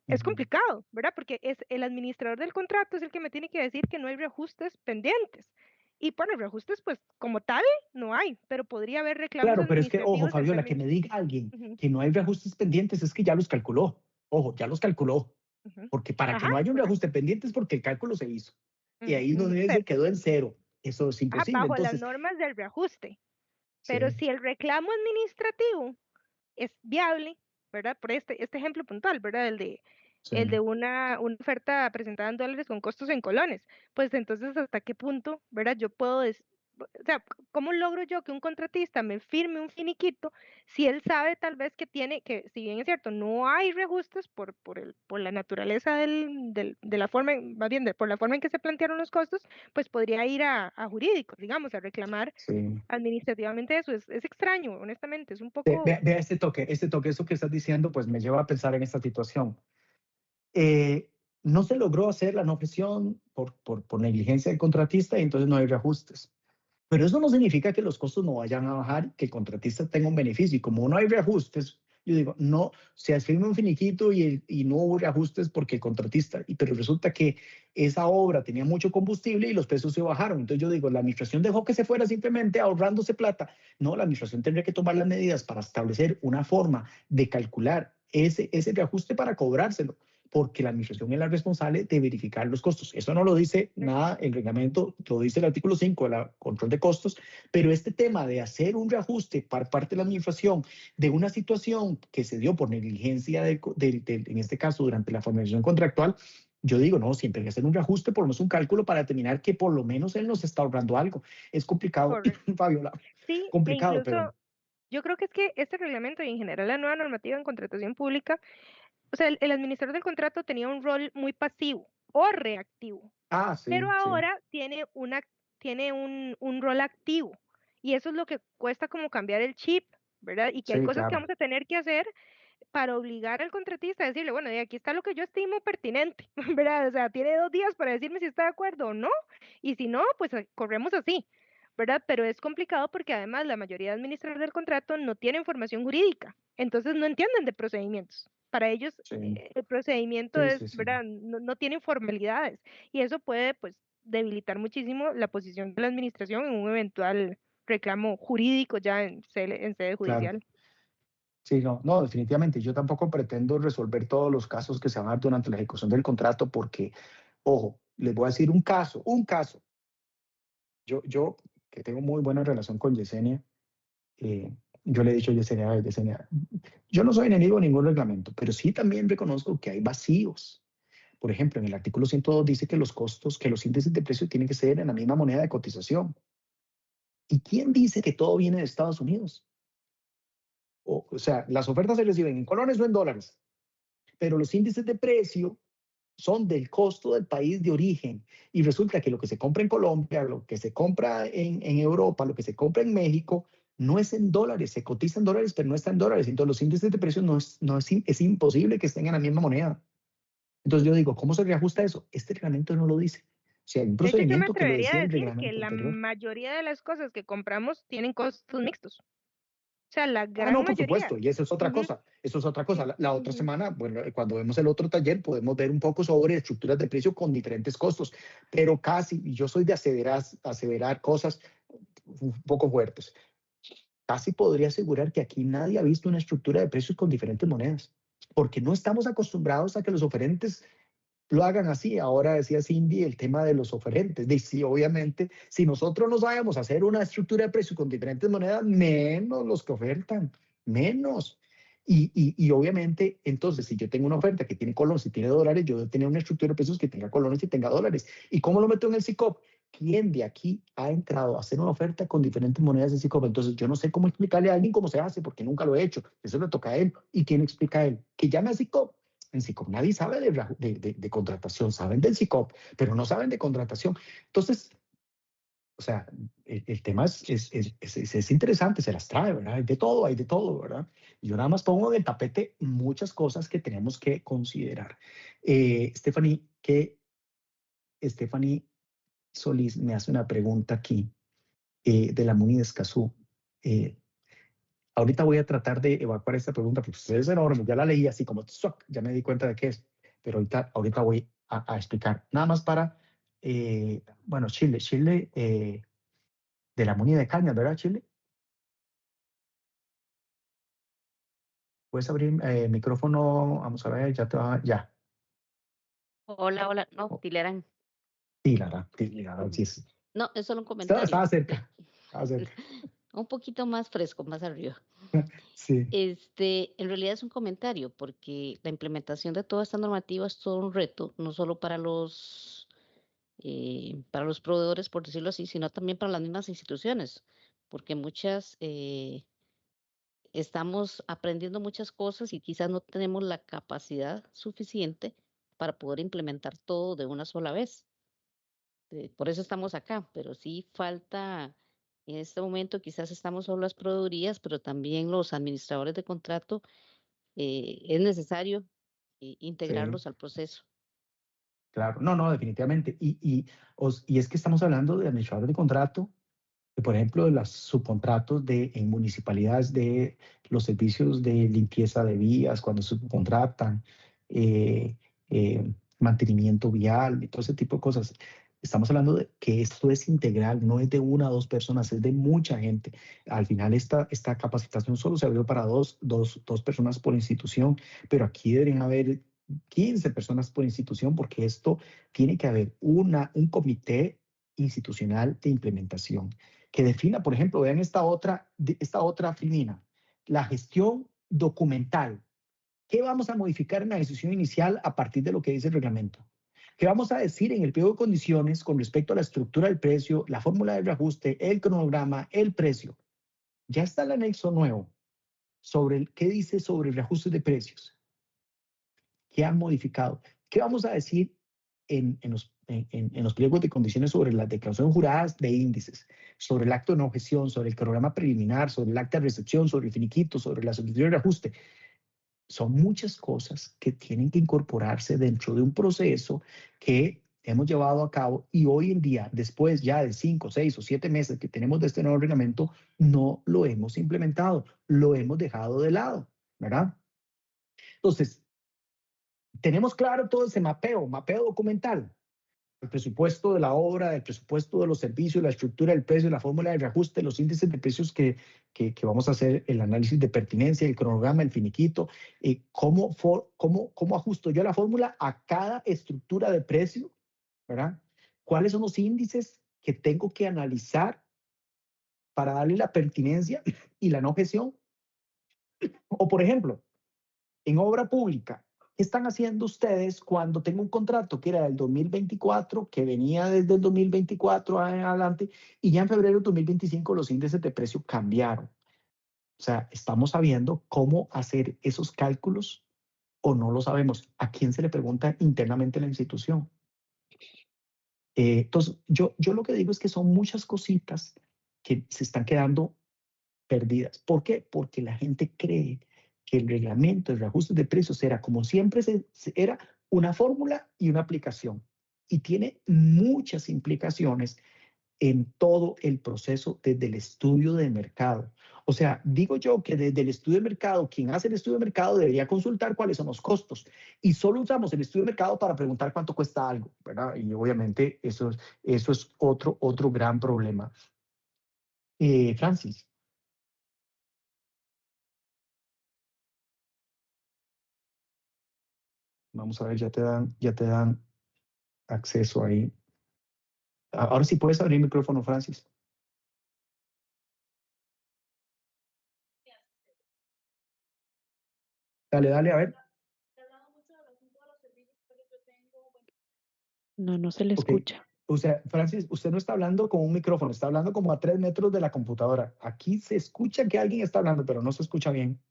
Es complicado, ¿verdad? Porque es el administrador del contrato es el que me tiene que decir que no hay reajustes pendientes. Y bueno, reajustes, pues como tal, no hay, pero podría haber reclamos claro, pero es que, ojo, administrativos en Fabiola, que términos. me diga alguien Ujú, que no hay reajustes pendientes es que ya los calculó. Ojo, ya los calculó. ujú. Porque para que Ajá, no haya un correcto. reajuste pendiente es porque el cálculo se hizo. Y Ujú, ahí ujú. donde se quedó en cero. Eso es imposible. Bajo las Entonces, normas del reajuste. Pero sí, si el reclamo administrativo es viable, ¿verdad? Por este ejemplo puntual, ¿verdad? sí. El de una oferta presentada en dólares con costos en colones. Pues entonces, ¿hasta qué punto, ¿verdad? Yo puedo, o sea, ¿cómo logro yo que un contratista me firme un finiquito si él sabe tal vez que tiene, que si bien es cierto, no hay reajustes por la naturaleza de la forma, más bien por la forma en que se plantearon los costos, pues podría ir a jurídicos, digamos, a reclamar Sí. administrativamente eso? Es extraño, honestamente, es un Vea, poco. vea este toque, eso que estás diciendo, pues me lleva a pensar en esta situación. No se logró hacer la no gestión por negligencia del contratista y entonces no hay reajustes. Pero eso no significa que los costos no vayan a bajar, que el contratista tenga un beneficio. Y como no hay reajustes, yo digo, no, se firma un finiquito y no hubo reajustes porque el contratista, pero resulta que esa obra tenía mucho combustible y los precios se bajaron. Entonces yo digo, la administración dejó que se fuera simplemente ahorrándose plata. No, la administración tendría que tomar las medidas para establecer una forma de calcular ese reajuste para cobrárselo, porque la administración es la responsable de verificar los costos. Eso no lo dice nada el reglamento, lo dice el artículo 5 de la control de costos, pero este tema de hacer un reajuste por parte de la administración de una situación que se dio por negligencia, en este caso durante la formalización contractual, yo digo, no, siempre hay que hacer un reajuste, por lo menos un cálculo para determinar que por lo menos él nos está ahorrando algo. Es complicado, Correcto. Fabiola, Sí, e complicado, pero incluso yo creo que es que este reglamento y en general la nueva normativa en contratación pública, o sea, el administrador del contrato tenía un rol muy pasivo o reactivo, pero sí, sí, ahora tiene un rol activo, y eso es lo que cuesta como cambiar el chip, ¿verdad? Y que hay sí, cosas que claro. vamos a tener que hacer para obligar al contratista a decirle, bueno, de aquí está lo que yo estimo pertinente, ¿verdad? O sea, tiene 2 días para decirme si está de acuerdo o no, y si no, pues corremos así, ¿verdad? Pero es complicado porque además la mayoría de administradores del contrato no tienen formación jurídica, entonces no entienden de procedimientos. Para ellos Sí, el procedimiento sí, es, sí, sí. ¿verdad? No tienen formalidades, y eso puede, pues, debilitar muchísimo la posición de la administración en un eventual reclamo jurídico ya en sede Claro. judicial. Sí, no, no, definitivamente. Yo tampoco pretendo resolver todos los casos que se van a dar durante la ejecución del contrato porque, ojo, les voy a decir un caso, un caso. Yo que tengo muy buena relación con Yesenia, yo le he dicho a Yesenia, Yesenia, yo no soy enemigo de ningún reglamento, pero sí también reconozco que hay vacíos. Por ejemplo, en el artículo 102 dice que los costos, que los índices de precio tienen que ser en la misma moneda de cotización. ¿Y quién dice que todo viene de Estados Unidos? O sea, las ofertas se reciben en colones o en dólares, pero los índices de precio son del costo del país de origen. Y resulta que lo que se compra en Colombia, lo que se compra en Europa, lo que se compra en México, no es en dólares, se cotiza en dólares, pero no está en dólares. Entonces los índices de precios es imposible que estén en la misma moneda. Entonces yo digo, ¿cómo se reajusta eso? Este reglamento no lo dice. O sea, hay un De hecho, yo me procedimiento que lo atrevería a decía el decir que reglamento la anterior. mayoría de las cosas que compramos tienen costos mixtos. O sea, la Ah, gran no, por mayoría. supuesto, y eso es otra Ujú, cosa, eso es otra cosa. La otra ujú. semana, bueno, cuando vemos el otro taller, podemos ver un poco sobre estructuras de precio con diferentes costos, pero casi, y yo soy de aseverar cosas un poco fuertes, casi podría asegurar que aquí nadie ha visto una estructura de precios con diferentes monedas, porque no estamos acostumbrados a que los oferentes lo hagan así. Ahora decía Cindy el tema de los oferentes. De sí, obviamente, si nosotros no sabemos hacer una estructura de precios con diferentes monedas, menos los que ofertan, menos. Y obviamente, entonces, si yo tengo una oferta que tiene colones y tiene dólares, yo debo tener una estructura de precios que tenga colones y tenga dólares. ¿Y cómo lo meto en el SICOP? ¿Quién de aquí ha entrado a hacer una oferta con diferentes monedas de SICOP? Entonces, yo no sé cómo explicarle a alguien cómo se hace, porque nunca lo he hecho. Eso le toca a él. ¿Y quién explica a él? Que llame a SICOP. En SICOP nadie sabe de contratación, saben del SICOP, pero no saben de contratación. Entonces, o sea, el tema es interesante, se las trae, ¿verdad? Hay de todo, ¿verdad? Y yo nada más pongo en el tapete muchas cosas que tenemos que considerar. Stephanie Solís me hace una pregunta aquí de la MUNI de Escazú. Ahorita voy a tratar de evacuar esta pregunta porque es enorme, ya la leí así como ya me di cuenta de qué es, pero ahorita voy a explicar. Nada más para, bueno, Chile, de la MUNI de Cañas, ¿verdad, Chile? ¿Puedes abrir el micrófono? Vamos a ver, ya. Hola, hola. No, Oh, Tilerán. Tilara, sí. No, es solo un Estaba comentario. cerca. Un poquito más fresco, más arriba. Sí, En realidad es un comentario, porque la implementación de toda esta normativa es todo un reto, no solo para los proveedores, por decirlo así, sino también para las mismas instituciones, porque muchas estamos aprendiendo muchas cosas y quizás no tenemos la capacidad suficiente para poder implementar todo de una sola vez. Por eso estamos acá, pero sí falta, en este momento quizás estamos solo las proveedurías, pero también los administradores de contrato, es necesario sí. integrarlos al proceso. Claro, no, definitivamente. Y es que estamos hablando de administradores de contrato, por ejemplo, de los subcontratos en municipalidades de los servicios de limpieza de vías, cuando subcontratan, eh, mantenimiento vial y todo ese tipo de cosas. Estamos hablando de que esto es integral, no es de una o dos personas, es de mucha gente. Al final esta capacitación solo se abrió para dos personas por institución, pero aquí deberían haber 15 personas por institución porque esto tiene que haber un comité institucional de implementación que defina, por ejemplo, vean esta otra filmina, la gestión documental. ¿Qué vamos a modificar en la decisión inicial a partir de lo que dice el reglamento? ¿Qué vamos a decir en el pliego de condiciones con respecto a la estructura del precio, la fórmula de reajuste, el cronograma, el precio? Ya está el anexo nuevo sobre qué dice sobre el reajuste de precios. ¿Qué han modificado? ¿Qué vamos a decir en los pliegos de condiciones sobre las declaraciones juradas de índices, sobre el acto de no objeción, sobre el cronograma preliminar, sobre el acta de recepción, sobre el finiquito, sobre la solicitud de reajuste? Son muchas cosas que tienen que incorporarse dentro de un proceso que hemos llevado a cabo y hoy en día, después ya de 5, 6 o 7 meses que tenemos de este nuevo reglamento, no lo hemos implementado, lo hemos dejado de lado, ¿verdad? Entonces, tenemos claro todo ese mapeo documental, el presupuesto de la obra, el presupuesto de los servicios, la estructura del precio, la fórmula de reajuste, los índices de precios que vamos a hacer, el análisis de pertinencia, el cronograma, el finiquito, cómo ajusto yo la fórmula a cada estructura de precio, ¿verdad? ¿Cuáles son los índices que tengo que analizar para darle la pertinencia y la no objeción? O, por ejemplo, en obra pública, ¿qué están haciendo ustedes cuando tengo un contrato que era del 2024, que venía desde el 2024 adelante, y ya en febrero del 2025 los índices de precio cambiaron? O sea, ¿estamos sabiendo cómo hacer esos cálculos o no lo sabemos? ¿A quién se le pregunta internamente en la institución? Entonces, yo lo que digo es que son muchas cositas que se están quedando perdidas. ¿Por qué? Porque la gente cree que el reglamento de reajustes de precios era, como siempre era, una fórmula y una aplicación. Y tiene muchas implicaciones en todo el proceso desde el estudio de mercado. O sea, digo yo que desde el estudio de mercado, quien hace el estudio de mercado debería consultar cuáles son los costos. Y solo usamos el estudio de mercado para preguntar cuánto cuesta algo, ¿verdad? Y obviamente eso es otro gran problema. Francis. Vamos a ver, ya te dan acceso ahí. Ahora sí puedes abrir el micrófono, Francis. Dale, a ver. No se le Ok. escucha. O sea, Francis, usted no está hablando con un micrófono, está hablando como a 3 metros de la computadora. Aquí se escucha que alguien está hablando, pero no se escucha bien.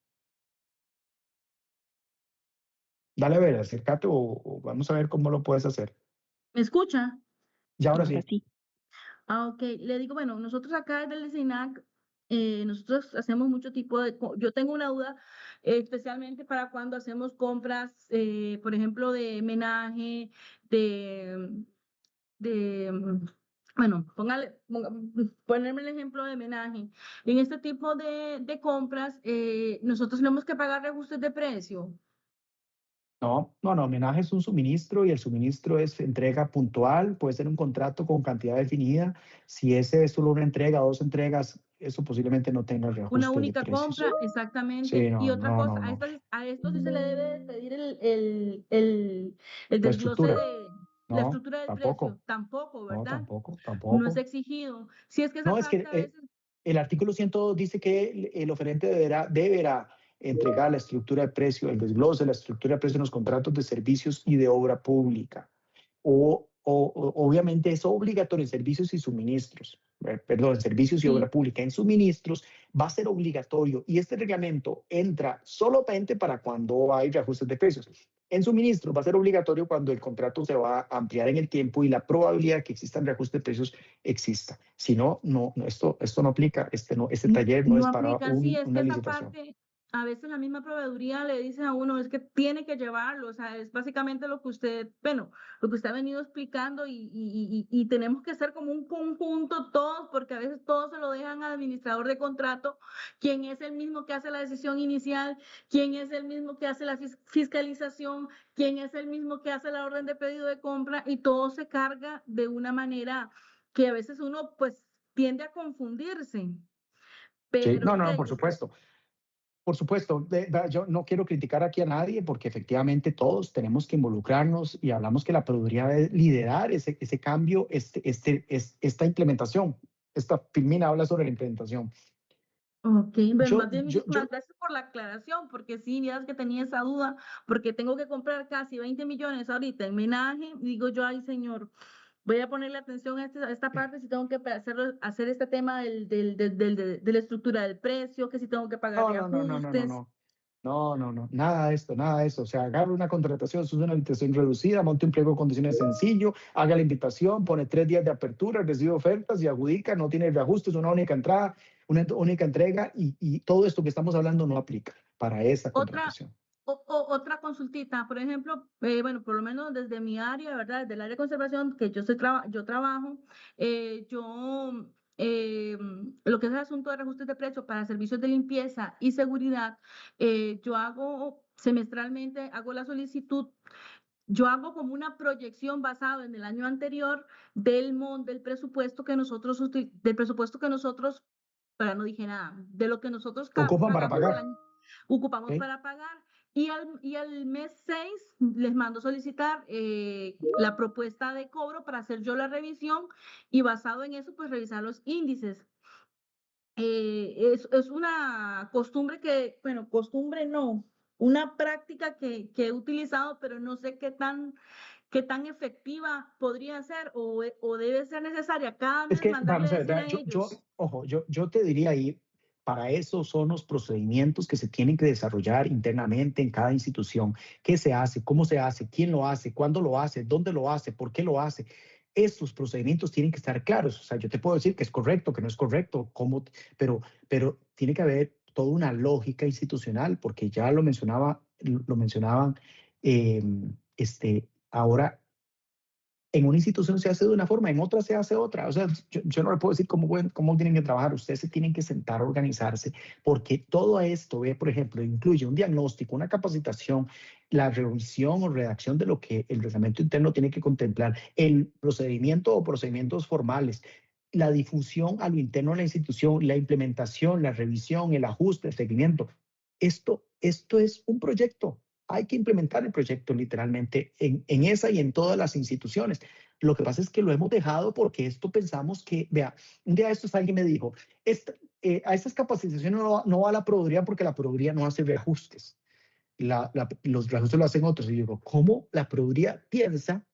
Dale a ver, acércate o vamos a ver cómo lo puedes hacer. ¿Me escucha? Ya ahora Ahora sí. sí. Ok, le digo, bueno, nosotros acá desde el SINAC, nosotros hacemos mucho tipo de, yo tengo una duda, especialmente para cuando hacemos compras, por ejemplo, de menaje, de, bueno, ponerme el ejemplo de menaje. En este tipo de compras, nosotros tenemos que pagar reajustes de precio. No, homenaje es un suministro y el suministro es entrega puntual, puede ser un contrato con cantidad definida. Si ese es solo una entrega, 2 entregas, eso posiblemente no tenga Una reajustes de única precios. compra, exactamente. Sí, Y no, otra no, cosa, no, a no. esto sí se le debe de pedir el La desglose estructura, de la no, estructura del precio. tampoco, Tampoco, no, ¿verdad? tampoco, No es tampoco. exigido. Si es que esa No, es parte a que veces, el artículo 102 dice que el oferente deberá entregar la estructura de precio, el desglose de la estructura de precio en los contratos de servicios y de obra pública. Obviamente es obligatorio en servicios y suministros, perdón, en servicios y sí, obra pública. En suministros va a ser obligatorio y este reglamento entra solamente para cuando hay reajustes de precios. En suministros va a ser obligatorio cuando el contrato se va a ampliar en el tiempo y la probabilidad de que existan reajustes de precios exista. Si no, esto no aplica, este taller no no es para aplica. Sí, es que una esa licitación. parte, a veces la misma proveeduría le dice a uno, es que tiene que llevarlo. O sea, es básicamente lo que usted, bueno, lo que usted ha venido explicando y tenemos que ser como un conjunto todos, porque a veces todos se lo dejan al administrador de contrato, quien es el mismo que hace la decisión inicial, quien es el mismo que hace la fiscalización, quien es el mismo que hace la orden de pedido de compra y todo se carga de una manera que a veces uno pues tiende a confundirse. Sí, Pero no, ok, por supuesto. Por supuesto, yo no quiero criticar aquí a nadie porque efectivamente todos tenemos que involucrarnos y hablamos que la proveeduría debe liderar ese cambio, esta implementación. Esta Filmina habla sobre la implementación. ok, bueno, Yo, más bien yo, muchísimas yo, gracias por la aclaración, porque sí, miras que tenía esa duda, porque tengo que comprar casi 20 millones ahorita en menaje, digo yo, ay señor, voy a ponerle atención a esta parte, si tengo que hacer este tema de la estructura del precio, que si tengo que pagar reajustes. nada de esto, nada de esto. O sea, agarre una contratación, es una licitación reducida, monte un pliego de condiciones sencillo, haga la invitación, pone 3 días de apertura, recibe ofertas y adjudica, no tiene reajustes, una única entrada, una única entrega y todo esto que estamos hablando no aplica para esa Otra, contratación. otra consultita, por ejemplo, bueno, por lo menos desde mi área, ¿verdad? Desde el área de conservación que yo trabajo, lo que es el asunto de reajustes de precio para servicios de limpieza y seguridad, yo hago semestralmente, hago la solicitud. Yo hago como una proyección basada en el año anterior del presupuesto que nosotros, pero no dije nada, de lo que nosotros Ocupan para pagamos pagar. el año, ocupamos ¿Ok? para pagar. Y al mes 6 les mando solicitar la propuesta de cobro para hacer yo la revisión y basado en eso, pues revisar los índices. Es una costumbre que, bueno, costumbre no, una práctica que he utilizado, pero no sé qué tan efectiva podría ser o debe ser necesaria cada Es mes que, mandarle vamos a a ver, decir a ellos. ojo, yo te diría ahí, para eso son los procedimientos que se tienen que desarrollar internamente en cada institución. ¿Qué se hace? ¿Cómo se hace? ¿Quién lo hace? ¿Cuándo lo hace? ¿Dónde lo hace? ¿Por qué lo hace? Estos procedimientos tienen que estar claros. O sea, yo te puedo decir que es correcto, que no es correcto, pero tiene que haber toda una lógica institucional, porque ya lo mencionaban, ahora en una institución se hace de una forma, en otra se hace otra. O sea, yo no le puedo decir cómo tienen que trabajar. Ustedes se tienen que sentar a organizarse, porque todo esto, por ejemplo, incluye un diagnóstico, una capacitación, la revisión o redacción de lo que el reglamento interno tiene que contemplar, el procedimiento o procedimientos formales, la difusión a lo interno de la institución, la implementación, la revisión, el ajuste, el seguimiento. Esto es un proyecto hay que implementar el proyecto literalmente en esa y en todas las instituciones. Lo que pasa es que lo hemos dejado porque esto pensamos que, vea, un día de estos alguien me dijo, a estas capacitaciones no va la proveeduría porque la proveeduría no hace reajustes. Los reajustes lo hacen otros. Y yo digo, ¿cómo la proveeduría piensa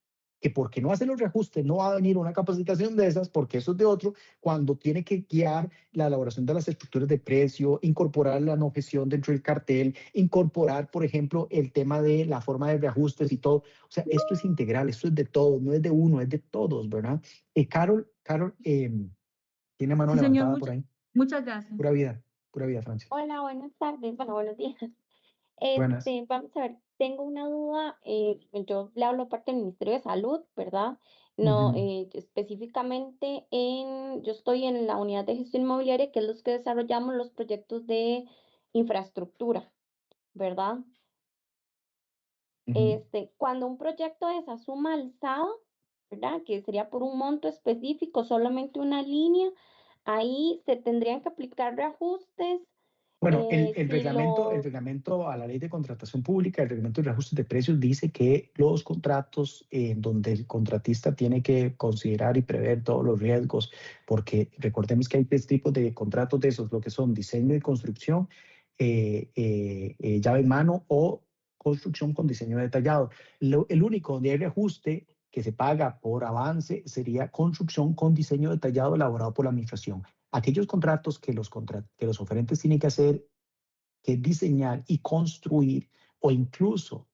que porque no hace los reajustes no va a venir una capacitación de esas, porque eso es de otro, cuando tiene que guiar la elaboración de las estructuras de precio, incorporar la no gestión dentro del cartel, incorporar, por ejemplo, el tema de la forma de reajustes y todo? O sea, esto es integral, esto es de todos, no es de uno, es de todos, ¿verdad? Carol, tiene mano Sí, señor, levantada por ahí. muchas gracias. Pura vida, Francia. Hola, buenas tardes. Bueno, buenos días. Buenas. Vamos a ver, tengo una duda. Yo le hablo parte del Ministerio de Salud, ¿verdad? No, específicamente yo estoy en la unidad de gestión inmobiliaria, que es los que desarrollamos los proyectos de infraestructura, ¿verdad? Cuando un proyecto es a suma alzada, ¿verdad? Que sería por un monto específico, solamente una línea, ahí se tendrían que aplicar reajustes. Bueno, el Si reglamento a la ley de contratación pública, el reglamento de reajustes de precios dice que los contratos en donde el contratista tiene que considerar y prever todos los riesgos, porque recordemos que hay 3 tipos de contratos de esos, lo que son diseño y construcción, llave en mano o construcción con diseño detallado. El único donde hay reajuste que se paga por avance sería construcción con diseño detallado elaborado por la administración. Aquellos contratos que los oferentes tienen que hacer, que diseñar y construir, o incluso,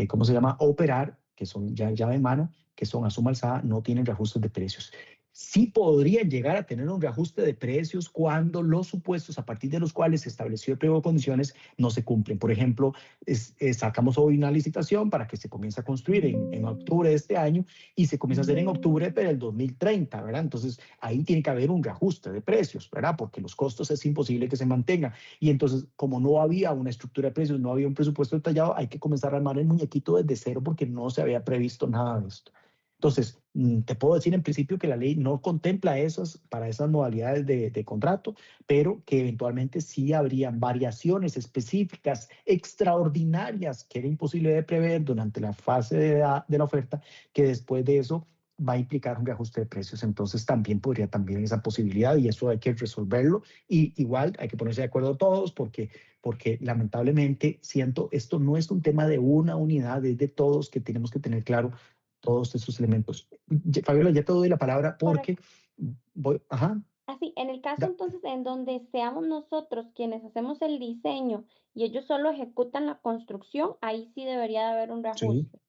¿cómo se llama? Operar, que son ya llave en mano, que son a suma alzada, no tienen reajustes de precios. Sí podrían llegar a tener un reajuste de precios cuando los supuestos a partir de los cuales se estableció el pliego de condiciones no se cumplen. Por ejemplo, sacamos hoy una licitación para que se comience a construir en octubre de este año y se comienza a hacer en octubre del 2030, ¿verdad? Entonces, ahí tiene que haber un reajuste de precios, ¿verdad? Porque los costos es imposible que se mantengan. Y entonces, como no había una estructura de precios, no había un presupuesto detallado, hay que comenzar a armar el muñequito desde cero porque no se había previsto nada de esto. Entonces, te puedo decir en principio que la ley no contempla para esas modalidades de contrato, pero que eventualmente sí habrían variaciones específicas, extraordinarias, que era imposible de prever durante la fase de la oferta, que después de eso va a implicar un reajuste de precios. Entonces, también podría esa posibilidad y eso hay que resolverlo. Y igual hay que ponerse de acuerdo todos porque lamentablemente siento esto no es un tema de una unidad, es de todos que tenemos que tener claro todos esos elementos. Fabiola, ya te doy la palabra porque voy, Así, en el caso entonces en donde seamos nosotros quienes hacemos el diseño y ellos solo ejecutan la construcción, ahí sí debería de haber un reajuste.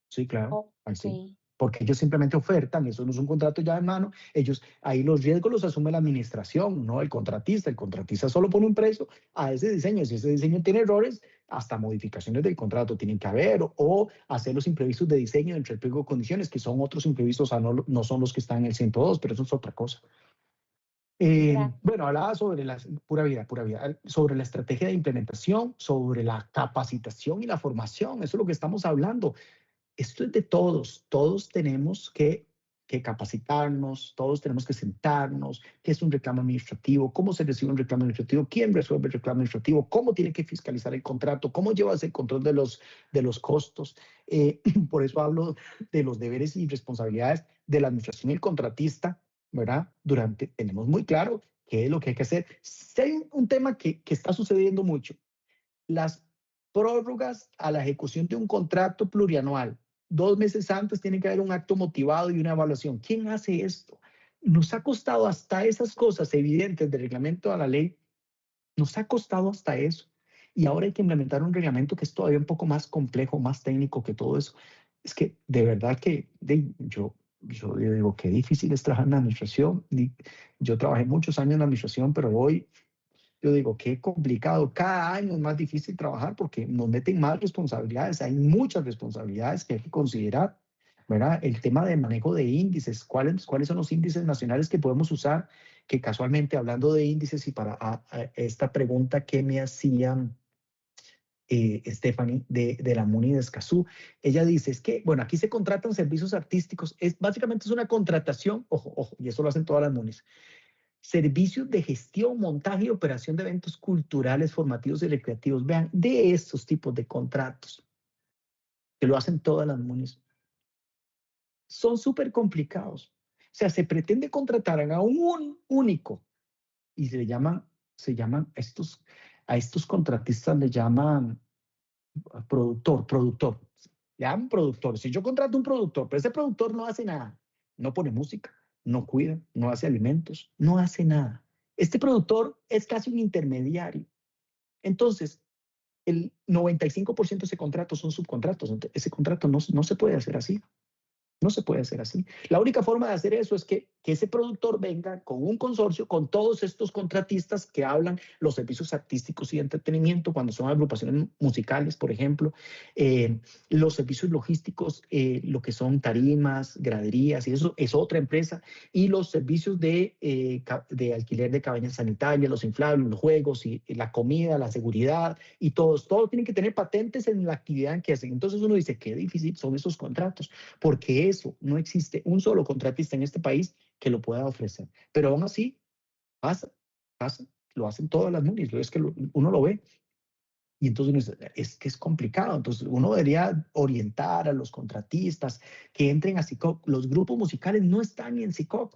Sí, claro, ahí sí. Okay. Porque ellos simplemente ofertan, eso no es un contrato ya en mano, ahí los riesgos los asume la administración, no el contratista. El contratista solo pone un precio a ese diseño. Si ese diseño tiene errores, hasta modificaciones del contrato tienen que haber, o hacer los imprevistos de diseño dentro del pliego de condiciones, que son otros imprevistos, no son los que están en el 102, pero eso es otra cosa. Bueno, hablaba sobre pura vida, sobre la estrategia de implementación, sobre la capacitación y la formación, eso es lo que estamos hablando. Esto es de todos tenemos que capacitarnos, todos tenemos que sentarnos, qué es un reclamo administrativo, cómo se recibe un reclamo administrativo, quién resuelve el reclamo administrativo, cómo tiene que fiscalizar el contrato, cómo llevas el control de los costos. Por eso hablo de los deberes y responsabilidades de la administración y el contratista, ¿verdad? Tenemos muy claro qué es lo que hay que hacer. Si hay un tema que está sucediendo mucho, las prórrogas a la ejecución de un contrato plurianual. 2 meses antes tiene que haber un acto motivado y una evaluación. ¿Quién hace esto? Nos ha costado hasta esas cosas evidentes del reglamento a la ley, nos ha costado hasta eso. Y ahora hay que implementar un reglamento que es todavía un poco más complejo, más técnico que todo eso. Es que de verdad que yo digo, qué difícil es trabajar en la administración. Yo trabajé muchos años en la administración, pero hoy yo digo, qué complicado. Cada año es más difícil trabajar porque nos meten más responsabilidades. Hay muchas responsabilidades que hay que considerar, ¿verdad? El tema de manejo de índices. ¿Cuáles son los índices nacionales que podemos usar? Que casualmente, hablando de índices y para esta pregunta que me hacían Stephanie de la MUNI de Escazú, ella dice, es que, bueno, aquí se contratan servicios artísticos. Básicamente es una contratación, ojo, y eso lo hacen todas las MUNIs. servicios de gestión, montaje y operación de eventos culturales, formativos y recreativos. Vean, de estos tipos de contratos, que lo hacen todas las MUNIs, son súper complicados. O sea, se pretende contratar a un único y se llaman a estos contratistas le llaman productor. Le llaman productor. Si yo contrato un productor, pero ese productor no hace nada, no pone música, no cuida, no hace alimentos, no hace nada. Este productor es casi un intermediario. Entonces, el 95% de ese contrato son subcontratos. Ese contrato no se puede hacer así. No se puede hacer así. La única forma de hacer eso es que ese productor venga con un consorcio, con todos estos contratistas que hablan los servicios artísticos y de entretenimiento, cuando son agrupaciones musicales, por ejemplo, los servicios logísticos, lo que son tarimas, graderías, y eso es otra empresa, y los servicios de alquiler de cabañas sanitarias, los inflables, los juegos, y la comida, la seguridad, y todos tienen que tener patentes en la actividad en que hacen. Entonces uno dice, qué difícil son esos contratos, porque eso no existe un solo contratista en este país que lo pueda ofrecer. Pero aún así, pasa, lo hacen todas las MUNIs, es que uno lo ve. Y entonces uno dice, es que es complicado. Entonces uno debería orientar a los contratistas que entren a SICOP. Los grupos musicales no están en SICOP.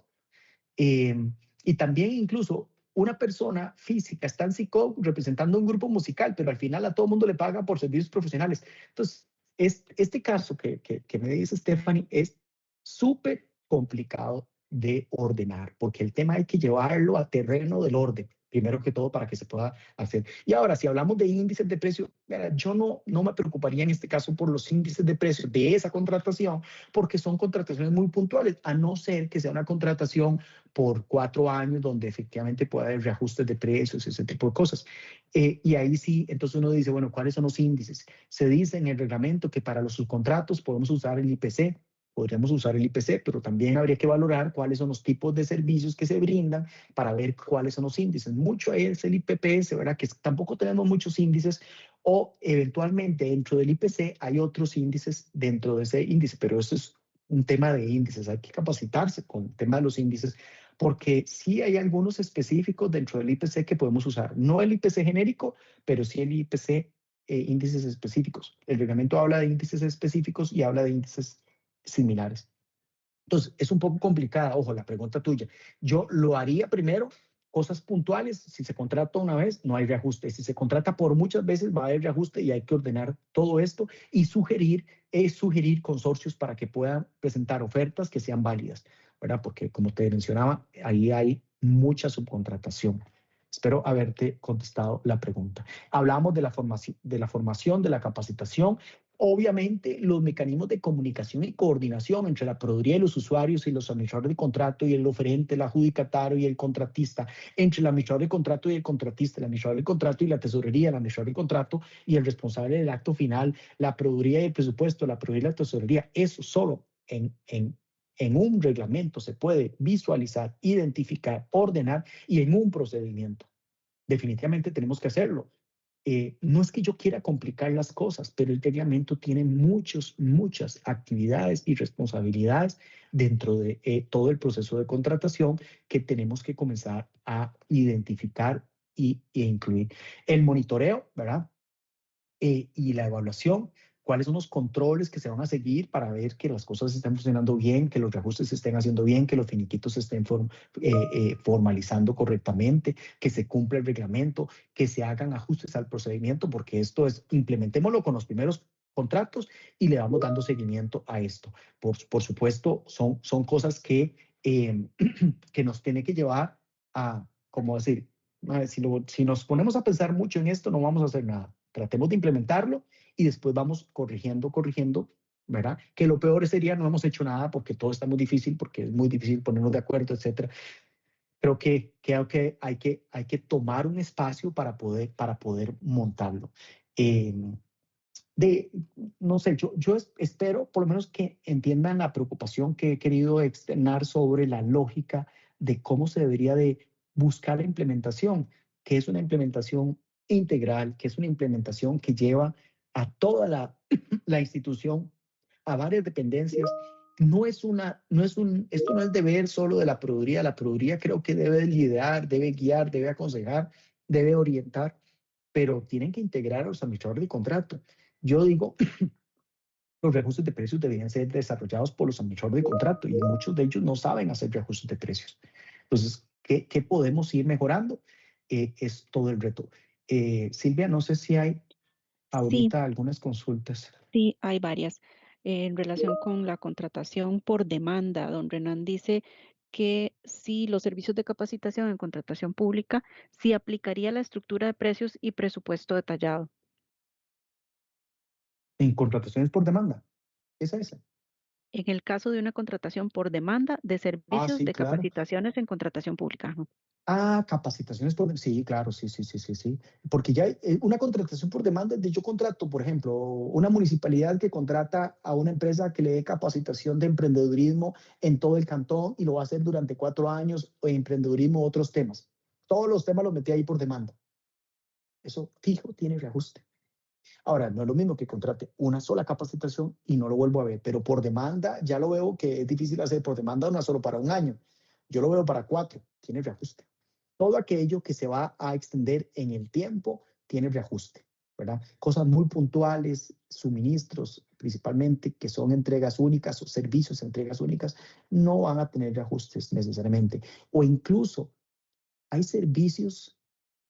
Y también incluso una persona física está en SICOP representando un grupo musical, pero al final a todo mundo le paga por servicios profesionales. Entonces, este caso que me dice Stephanie es súper complicado de ordenar, porque el tema hay que llevarlo a terreno del orden, primero que todo, para que se pueda hacer. Y ahora, si hablamos de índices de precio, yo no me preocuparía en este caso por los índices de precio de esa contratación, porque son contrataciones muy puntuales, a no ser que sea una contratación por 4 años donde efectivamente pueda haber reajustes de precios, ese tipo de cosas. Y ahí sí, entonces uno dice, bueno, ¿cuáles son los índices? Se dice en el reglamento que para los subcontratos podemos usar el IPC, podríamos usar el IPC, pero también habría que valorar cuáles son los tipos de servicios que se brindan para ver cuáles son los índices. Mucho es el IPPS, ¿verdad? Que tampoco tenemos muchos índices, o eventualmente dentro del IPC hay otros índices dentro de ese índice, pero eso es un tema de índices. Hay que capacitarse con el tema de los índices, porque sí hay algunos específicos dentro del IPC que podemos usar. No el IPC genérico, pero sí el IPC índices específicos. El reglamento habla de índices específicos y habla de índices similares. Entonces, es un poco complicada, ojo, la pregunta tuya. Yo lo haría primero, cosas puntuales. Si se contrata una vez, no hay reajuste. Si se contrata por muchas veces, va a haber reajuste, y hay que ordenar todo esto y sugerir consorcios para que puedan presentar ofertas que sean válidas, ¿verdad? Porque, como te mencionaba, ahí hay mucha subcontratación. Espero haberte contestado la pregunta. Hablamos de la formación, de la capacitación. Obviamente, los mecanismos de comunicación y coordinación entre la Procuraduría y los usuarios y los administradores de contrato y el oferente, el adjudicatario y el contratista, entre el administrador de contrato y el contratista, el administrador de contrato y la tesorería, el administrador de contrato y el responsable del acto final, la Procuraduría y el presupuesto, la Procuraduría y la tesorería. Eso solo en un reglamento se puede visualizar, identificar, ordenar, y en un procedimiento. Definitivamente tenemos que hacerlo. No es que yo quiera complicar las cosas, pero el reglamento tiene muchas actividades y responsabilidades dentro de todo el proceso de contratación que tenemos que comenzar a identificar e incluir. El monitoreo, ¿verdad? Y la evaluación, cuáles son los controles que se van a seguir para ver que las cosas estén funcionando bien, que los reajustes se estén haciendo bien, que los finiquitos se estén formalizando correctamente, que se cumpla el reglamento, que se hagan ajustes al procedimiento, porque esto es, implementémoslo con los primeros contratos y le vamos dando seguimiento a esto. Por supuesto, son cosas que nos tiene que llevar a, como decir, si nos ponemos a pensar mucho en esto, no vamos a hacer nada. Tratemos de implementarlo y después vamos corrigiendo, ¿verdad? Que lo peor sería no hemos hecho nada porque todo está muy difícil, porque es muy difícil ponernos de acuerdo, etcétera. Creo que hay que tomar un espacio para poder montarlo. No sé, yo espero por lo menos que entiendan la preocupación que he querido externar sobre la lógica de cómo se debería de buscar la implementación, que es una implementación integral, que es una implementación que lleva a toda la institución, a varias dependencias, esto no es deber solo de la Procuraduría creo que debe liderar, debe guiar, debe aconsejar, debe orientar, pero tienen que integrar a los administradores de contrato. Yo digo, los reajustes de precios deberían ser desarrollados por los administradores de contrato y muchos de ellos no saben hacer reajustes de precios. Entonces, ¿qué podemos ir mejorando? Es todo el reto. Silvia, no sé si hay ahorita algunas consultas. Sí, hay varias. En relación con la contratación por demanda, don Renan dice que si los servicios de capacitación en contratación pública, sí aplicaría la estructura de precios y presupuesto detallado. En contrataciones por demanda, esa. En el caso de una contratación por demanda de servicios Sí, de claro. capacitaciones en contratación pública. Capacitaciones por... Sí, claro, sí. Porque ya una contratación por demanda de yo contrato, por ejemplo, una municipalidad que contrata a una empresa que le dé capacitación de emprendedurismo en todo el cantón y lo va a hacer durante 4 años, o emprendedurismo, otros temas. Todos los temas los metí ahí por demanda. Eso fijo tiene reajuste. Ahora, no es lo mismo que contrate una sola capacitación y no lo vuelvo a ver, pero por demanda ya lo veo que es difícil hacer por demanda una solo para 1 año. Yo lo veo para 4, tiene reajuste. Todo aquello que se va a extender en el tiempo tiene reajuste, ¿verdad? Cosas muy puntuales, suministros principalmente, que son entregas únicas o servicios entregas únicas, no van a tener reajustes necesariamente. O incluso hay servicios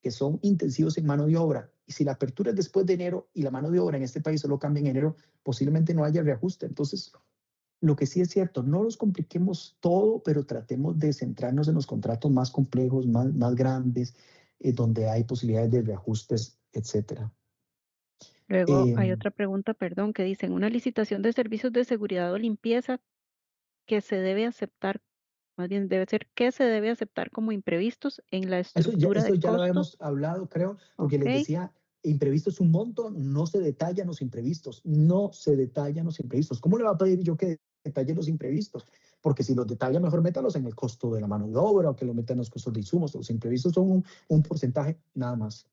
que son intensivos en mano de obra. Y si la apertura es después de enero y la mano de obra en este país solo cambia en enero, posiblemente no haya reajuste. Entonces, lo que sí es cierto, no los compliquemos todo, pero tratemos de centrarnos en los contratos más complejos, más grandes, donde hay posibilidades de reajustes, etcétera. Luego hay otra pregunta, perdón, que dice, en una licitación de servicios de seguridad o limpieza que se debe aceptar, más bien debe ser que se debe aceptar como imprevistos en la estructura Eso de ya lo costos. habíamos hablado, creo, porque les decía, imprevisto es un monto, no se detallan los imprevistos, ¿Cómo le va a pedir yo que detalle los imprevistos? Porque si los detalla, mejor métalos en el costo de la mano de obra o que lo metan en los costos de insumos. Los imprevistos son un porcentaje nada más.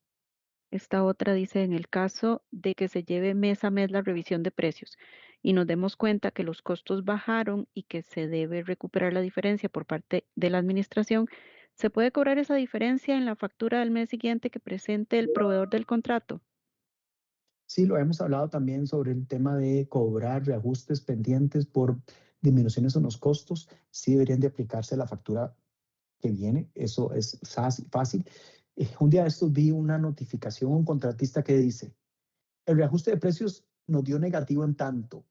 Esta otra dice, en el caso de que se lleve mes a mes la revisión de precios y nos demos cuenta que los costos bajaron y que se debe recuperar la diferencia por parte de la administración, ¿se puede cobrar esa diferencia en la factura del mes siguiente que presente el proveedor del contrato? Sí, lo hemos hablado también sobre el tema de cobrar reajustes pendientes por disminuciones en los costos. Sí deberían de aplicarse la factura que viene. Eso es fácil. Un día de estos vi una notificación, un contratista que dice, el reajuste de precios nos dio negativo en tanto.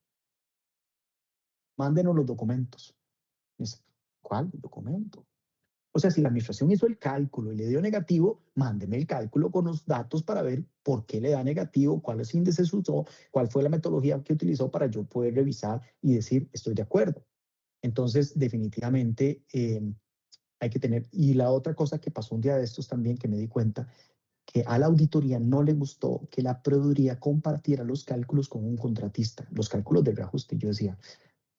Mándenos los documentos. Dice, ¿cuál documento? O sea, si la administración hizo el cálculo y le dio negativo, mándeme el cálculo con los datos para ver por qué le da negativo, cuáles índices usó, cuál fue la metodología que utilizó para yo poder revisar y decir, estoy de acuerdo. Entonces, definitivamente hay que tener. Y la otra cosa que pasó un día de estos también, que me di cuenta, que a la auditoría no le gustó que la Procuraduría compartiera los cálculos con un contratista, los cálculos de reajuste. Yo decía,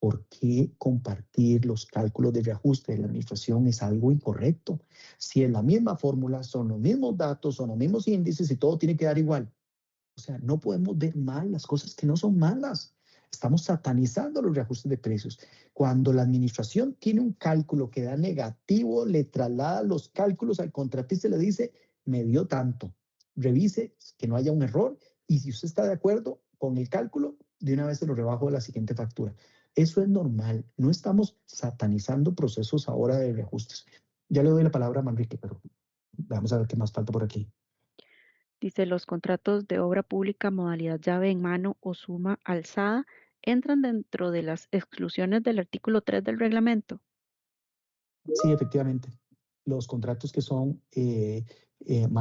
¿por qué compartir los cálculos de reajuste de la administración? Es algo incorrecto. Si es la misma fórmula, son los mismos datos, son los mismos índices y todo tiene que dar igual. O sea, no podemos ver mal las cosas que no son malas. Estamos satanizando los reajustes de precios. Cuando la administración tiene un cálculo que da negativo, le traslada los cálculos al contratista y le dice, me dio tanto. Revise que no haya un error y si usted está de acuerdo con el cálculo, de una vez se lo rebajo de la siguiente factura. Eso es normal. No estamos satanizando procesos ahora de reajustes. Ya le doy la palabra a Manrique, pero vamos a ver qué más falta por aquí. Dice, los contratos de obra pública modalidad llave en mano o suma alzada entran dentro de las exclusiones del artículo 3 del reglamento. Sí, efectivamente. Los contratos que son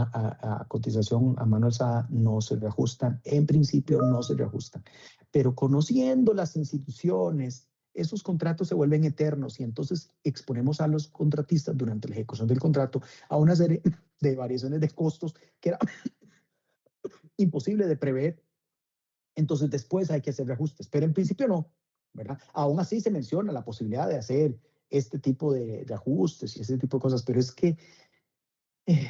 a cotización a mano alzada no se reajustan. En principio no se reajustan. Pero conociendo las instituciones, esos contratos se vuelven eternos y entonces exponemos a los contratistas durante la ejecución del contrato a una serie de variaciones de costos que era imposible de prever. Entonces después hay que hacer reajustes, pero en principio no, ¿verdad? Aún así se menciona la posibilidad de hacer este tipo de ajustes y ese tipo de cosas, pero es que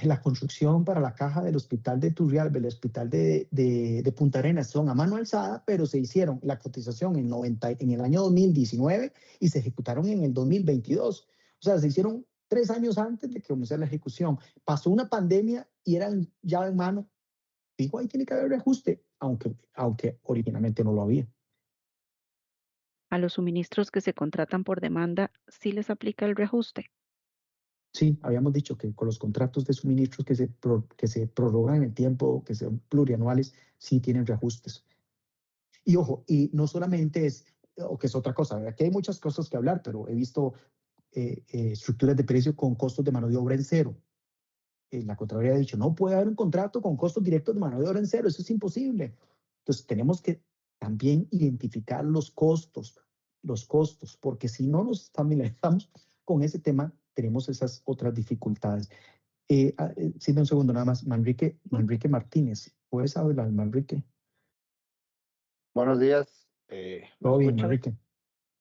la construcción para la caja del hospital de Turrialba, el hospital de Punta Arenas, son a mano alzada, pero se hicieron la cotización en el año 2019 y se ejecutaron en el 2022. O sea, se hicieron 3 años antes de que comenzara la ejecución. Pasó una pandemia y eran llave en mano. Digo, ahí tiene que haber reajuste, aunque originalmente no lo había. A los suministros que se contratan por demanda, ¿sí les aplica el reajuste? Sí, habíamos dicho que con los contratos de suministros que se prorrogan en el tiempo, que son plurianuales, sí tienen reajustes. Y ojo, y no solamente es, o que es otra cosa, aquí hay muchas cosas que hablar, pero he visto estructuras de precio con costos de mano de obra en cero. La Contraloría ha dicho, no puede haber un contrato con costos directos de mano de obra en cero, eso es imposible. Entonces tenemos que también identificar los costos, porque si no nos familiarizamos con ese tema, tenemos esas otras dificultades. Sí, un segundo nada más. Manrique Martínez. ¿Puedes hablar, Manrique? Buenos días. Todo bien, Manrique.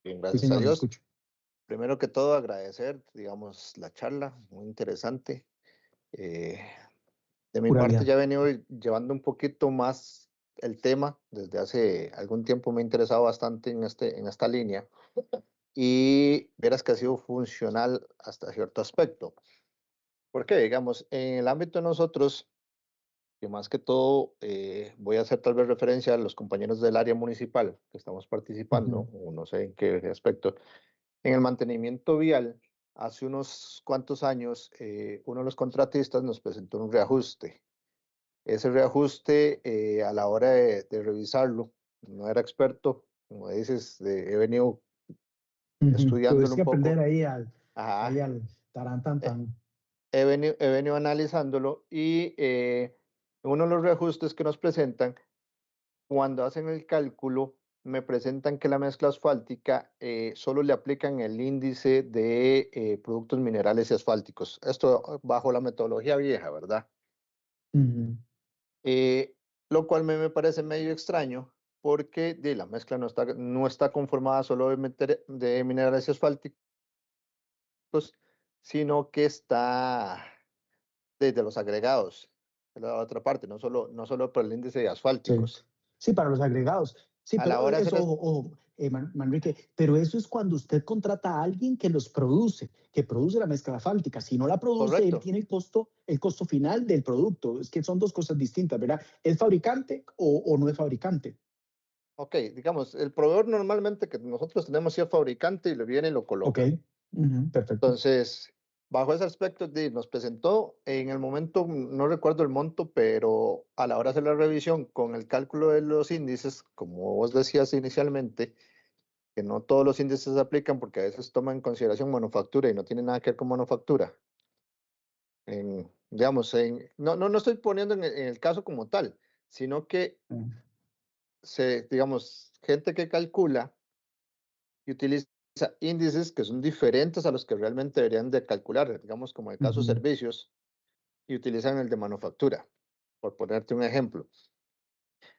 Bien, Sí, gracias a señor, lo Dios. escucho. Primero que todo, agradecer, digamos, la charla, muy interesante. De mi Pura parte, vida. ya he venido llevando un poquito más el tema. Desde hace algún tiempo me he interesado bastante en esta línea y verás que ha sido funcional hasta cierto aspecto. Porque, digamos, en el ámbito de nosotros, que más que todo voy a hacer tal vez referencia a los compañeros del área municipal que estamos participando, o no sé en qué aspecto. En el mantenimiento vial, hace unos cuantos años, uno de los contratistas nos presentó un reajuste. Ese reajuste, a la hora de revisarlo, no era experto, como dices, he venido estudiándolo Tuviste que un aprender poco. ahí Ajá. al tarán tan Eh, tan. he venido analizándolo y uno de los reajustes que nos presentan, cuando hacen el cálculo, me presentan que la mezcla asfáltica solo le aplican el índice de productos minerales y asfálticos. Esto bajo la metodología vieja, ¿verdad? Lo cual me parece medio extraño porque la mezcla no está conformada solo de minerales y asfálticos, sino que está desde los agregados, de la otra parte, no solo por el índice de asfálticos. Sí, para los agregados. Sí, A la pero hora de eso, hacer ojo, Manrique, pero eso es cuando usted contrata a alguien que los produce, que produce la mezcla asfáltica. Si no la produce, él correcto. tiene el costo final del producto. Es que son dos cosas distintas, ¿verdad? ¿Es fabricante o no es fabricante? Ok, digamos, el proveedor normalmente que nosotros tenemos sí es fabricante y le viene y lo Ok, coloca. perfecto. Entonces, bajo ese aspecto, nos presentó en el momento, no recuerdo el monto, pero a la hora de hacer la revisión con el cálculo de los índices, como vos decías inicialmente, que no todos los índices se aplican porque a veces toman en consideración manufactura y no tiene nada que ver con manufactura. Digamos, no estoy poniendo en el caso como tal, sino que digamos, gente que calcula y utiliza índices que son diferentes a los que realmente deberían de calcular, digamos, como el caso de servicios, y utilizan el de manufactura, por ponerte un ejemplo.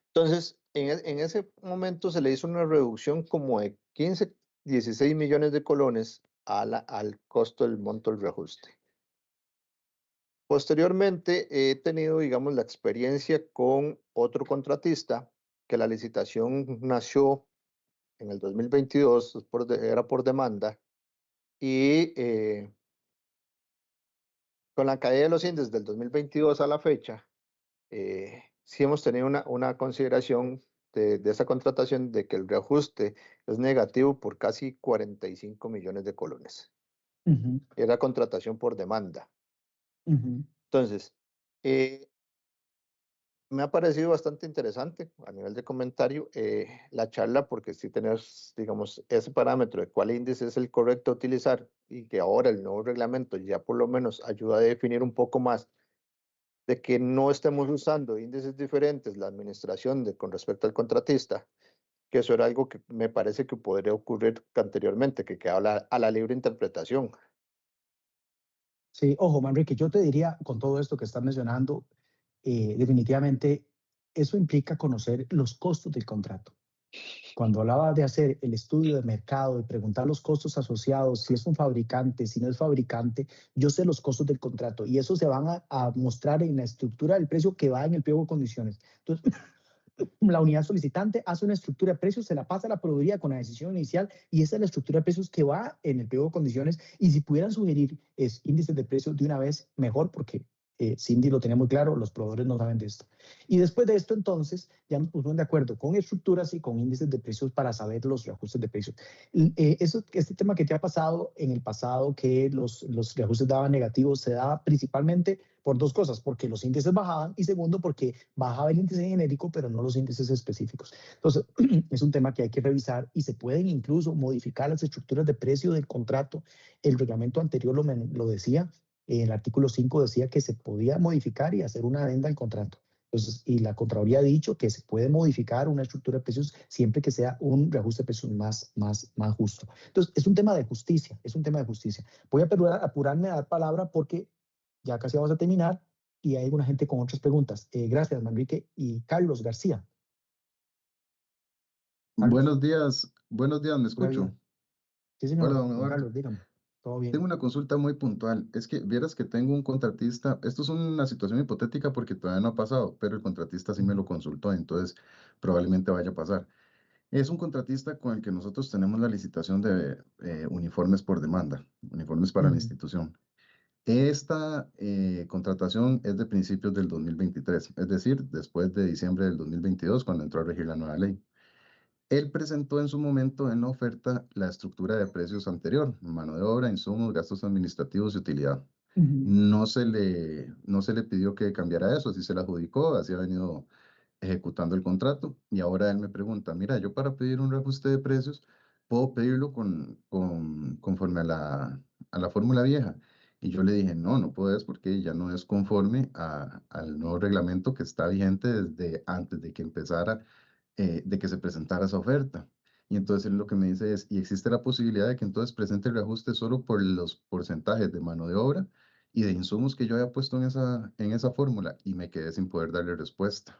Entonces, en ese momento se le hizo una reducción como de 15, 16 millones de colones al costo del monto del reajuste. Posteriormente, he tenido, digamos, la experiencia con otro contratista, que la licitación nació en el 2022, era por demanda, y con la caída de los índices del 2022 a la fecha, sí hemos tenido una consideración de esa contratación de que el reajuste es negativo por casi 45 millones de colones. Era contratación por demanda. Entonces, me ha parecido bastante interesante a nivel de comentario la charla porque sí tener, digamos, ese parámetro de cuál índice es el correcto a utilizar y que ahora el nuevo reglamento ya por lo menos ayuda a definir un poco más de que no estemos usando índices diferentes la administración con respecto al contratista, que eso era algo que me parece que podría ocurrir anteriormente, que queda a la libre interpretación. Sí, ojo, Manrique, yo te diría con todo esto que estás mencionando, definitivamente eso implica conocer los costos del contrato. Cuando hablaba de hacer el estudio de mercado, de preguntar los costos asociados, si es un fabricante, si no es fabricante, yo sé los costos del contrato y eso se van a mostrar en la estructura del precio que va en el pliego de condiciones. Entonces, la unidad solicitante hace una estructura de precios, se la pasa a la proveeduría con la decisión inicial y esa es la estructura de precios que va en el pliego de condiciones. Y si pudieran sugerir índices de precios de una vez, mejor, porque Cindy lo tenía muy claro, los proveedores no saben de esto. Y después de esto, entonces, ya nos pusimos de acuerdo con estructuras y con índices de precios para saber los reajustes de precios. Este tema que te ha pasado en el pasado, que los reajustes daban negativos, se daba principalmente por dos cosas, porque los índices bajaban y segundo, porque bajaba el índice genérico, pero no los índices específicos. Entonces, es un tema que hay que revisar y se pueden incluso modificar las estructuras de precio del contrato. El reglamento anterior lo decía, el artículo 5 decía que se podía modificar y hacer una adenda al contrato. Entonces, y la Contraloría ha dicho que se puede modificar una estructura de precios siempre que sea un reajuste de precios más justo. Entonces, es un tema de justicia, es un tema de justicia. Voy a apurarme a dar palabra porque ya casi vamos a terminar y hay una gente con otras preguntas. Gracias, Manrique y Carlos García. Carlos. Buenos días, ¿me escucho? Sí, señor. Hola, don Eduardo. Carlos, dígame. Todo bien. Tengo una consulta muy puntual. Es que vieras que tengo un contratista, esto es una situación hipotética porque todavía no ha pasado, pero el contratista sí me lo consultó, entonces probablemente vaya a pasar. Es un contratista con el que nosotros tenemos la licitación de uniformes por demanda, uniformes para la institución. Esta contratación es de principios del 2023, es decir, después de diciembre del 2022, cuando entró a regir la nueva ley. Él presentó en su momento en la oferta la estructura de precios anterior, mano de obra, insumos, gastos administrativos y utilidad. No se le pidió que cambiara eso, así se la adjudicó, así ha venido ejecutando el contrato y ahora él me pregunta, mira, yo para pedir un reajuste de precios, ¿puedo pedirlo conforme a la fórmula vieja? Y yo le dije, no puedes porque ya no es conforme al nuevo reglamento que está vigente desde antes de que empezara, de que se presentara esa oferta. Y entonces él lo que me dice es, y existe la posibilidad de que entonces presente el reajuste solo por los porcentajes de mano de obra y de insumos que yo había puesto en esa fórmula y me quedé sin poder darle respuesta.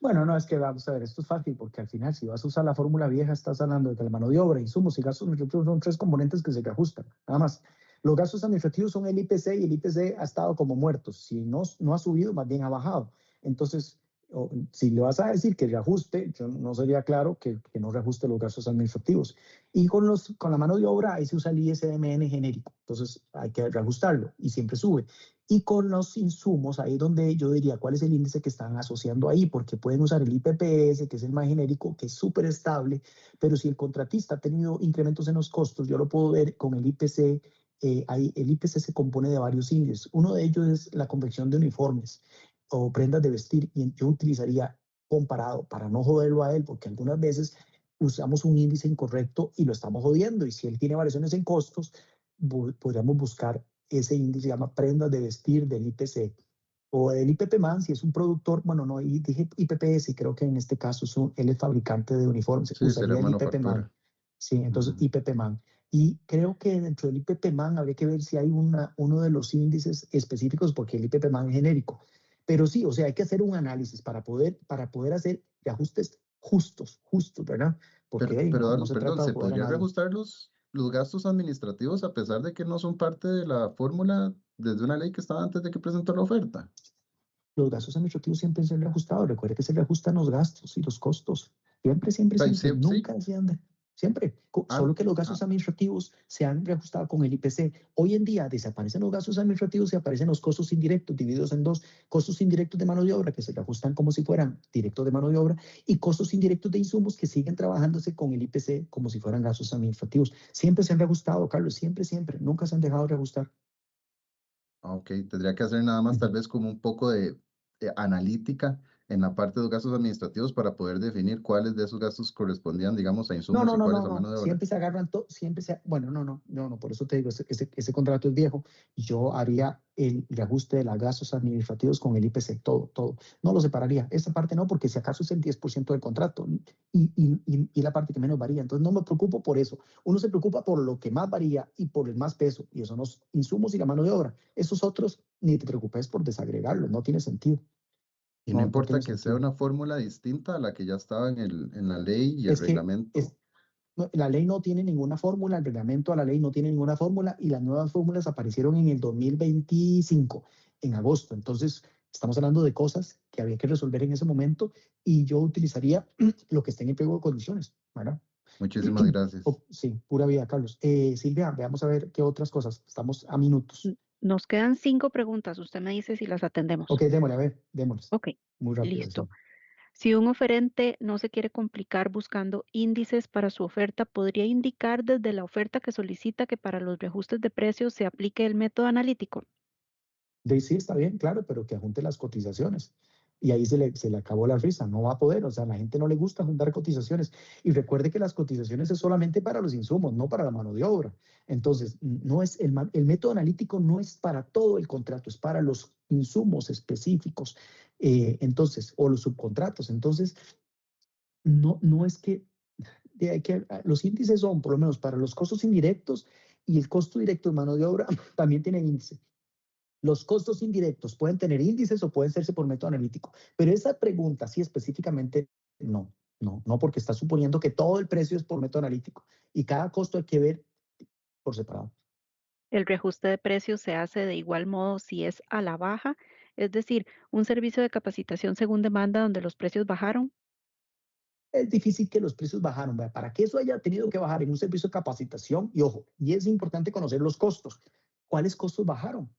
Bueno, no, es que vamos a ver, esto es fácil porque al final si vas a usar la fórmula vieja estás hablando de que la mano de obra, insumos y gastos administrativos son tres componentes que se reajustan, nada más. Los gastos administrativos son el IPC y el IPC ha estado como muertos. Si no ha subido, más bien ha bajado. Entonces, si le vas a decir que reajuste, yo no sería claro que no reajuste los gastos administrativos. Y con la mano de obra ahí se usa el ISMN genérico, entonces hay que reajustarlo y siempre sube. Y con los insumos, ahí donde yo diría cuál es el índice que están asociando ahí, porque pueden usar el IPPS, que es el más genérico, que es súper estable, pero si el contratista ha tenido incrementos en los costos, yo lo puedo ver con el IPC. El IPC se compone de varios índices. Uno de ellos es la confección de uniformes o prendas de vestir, y yo utilizaría comparado para no joderlo a él, porque algunas veces usamos un índice incorrecto y lo estamos jodiendo, y si él tiene variaciones en costos, podríamos buscar ese índice, se llama prendas de vestir del IPC, o del IPPMAN, si es un productor, bueno, no, dije IPPS, y creo que en este caso él es fabricante de uniformes, sí, usaría el IPPMAN. Sí, entonces IPPMAN. Y creo que dentro del IPPMAN habría que ver si hay uno de los índices específicos, porque el IPPMAN es genérico. Pero sí, o sea, hay que hacer un análisis para poder hacer ajustes justos, ¿verdad? Porque pero no se perdón, trata de ¿se podría reajustar los gastos administrativos a pesar de que no son parte de la fórmula desde una ley que estaba antes de que presentó la oferta? Los gastos administrativos siempre se han reajustado. Recuerde que se reajustan los gastos y los costos. Siempre, nunca se han... Siempre, solo que los gastos administrativos se han reajustado con el IPC. Hoy en día desaparecen los gastos administrativos y aparecen los costos indirectos, divididos en dos: costos indirectos de mano de obra, que se reajustan como si fueran directos de mano de obra, y costos indirectos de insumos, que siguen trabajándose con el IPC como si fueran gastos administrativos. Siempre se han reajustado, Carlos, siempre, nunca se han dejado de reajustar. Ok, tendría que hacer nada más tal vez como un poco de analítica en la parte de los gastos administrativos para poder definir cuáles de esos gastos correspondían, digamos, a insumos y cuáles a mano de obra. Siempre se agarran bueno, no, por eso te digo, ese contrato es viejo. Yo haría el reajuste de los gastos administrativos con el IPC, todo. No lo separaría. Esa parte no, porque si acaso es el 10% del contrato y la parte que menos varía. Entonces no me preocupo por eso. Uno se preocupa por lo que más varía y por el más peso, y eso son los insumos y la mano de obra. Esos otros, ni te preocupes por desagregarlos, no tiene sentido. Y no No importa tiene que sea sentido. una fórmula distinta a la que ya estaba en la ley y el Es que reglamento. la ley no tiene ninguna fórmula, el reglamento a la ley no tiene ninguna fórmula y las nuevas fórmulas aparecieron en el 2025, en agosto. Entonces, estamos hablando de cosas que había que resolver en ese momento y yo utilizaría lo que esté en el pliego de condiciones, ¿verdad? Muchísimas gracias. Sí, pura vida, Carlos. Silvia, veamos a ver qué otras cosas. Estamos a minutos. Nos quedan 5 preguntas. Usted me dice si las atendemos. Ok, démosle, a ver, démosle. Ok, Muy rápido. listo. Sí. Si un oferente no se quiere complicar buscando índices para su oferta, ¿podría indicar desde la oferta que solicita que para los reajustes de precios se aplique el método analítico? Sí, está bien, claro, pero que junte las cotizaciones. Y ahí se le acabó la risa, no va a poder, o sea, a la gente no le gusta juntar cotizaciones. Y recuerde que las cotizaciones es solamente para los insumos, no para la mano de obra. Entonces, no es el método analítico no es para todo el contrato, es para los insumos específicos, entonces, o los subcontratos. Entonces, no es que, los índices son, por lo menos para los costos indirectos y el costo directo de mano de obra, también tienen índice. Los costos indirectos pueden tener índices o pueden hacerse por método analítico, pero esa pregunta sí específicamente no, porque está suponiendo que todo el precio es por método analítico y cada costo hay que ver por separado. El reajuste de precios se hace de igual modo si es a la baja, es decir, un servicio de capacitación según demanda donde los precios bajaron. Es difícil que los precios bajaron, ¿verdad? Para que eso haya tenido que bajar en un servicio de capacitación, y ojo, y es importante conocer los costos. ¿Cuáles costos bajaron?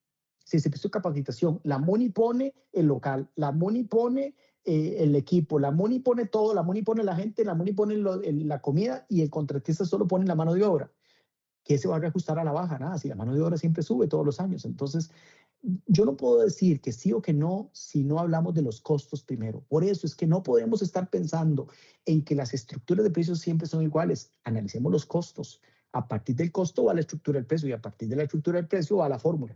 Si el servicio de capacitación, la MONI pone el local, la MONI pone el equipo, la MONI pone todo, la MONI pone la gente, la MONI pone la comida y el contratista solo pone la mano de obra. ¿Qué se va a reajustar a la baja? Nada, si la mano de obra siempre sube todos los años. Entonces, yo no puedo decir que sí o que no si no hablamos de los costos primero. Por eso es que no podemos estar pensando en que las estructuras de precios siempre son iguales. Analicemos los costos. A partir del costo va la estructura del precio y a partir de la estructura del precio va la fórmula.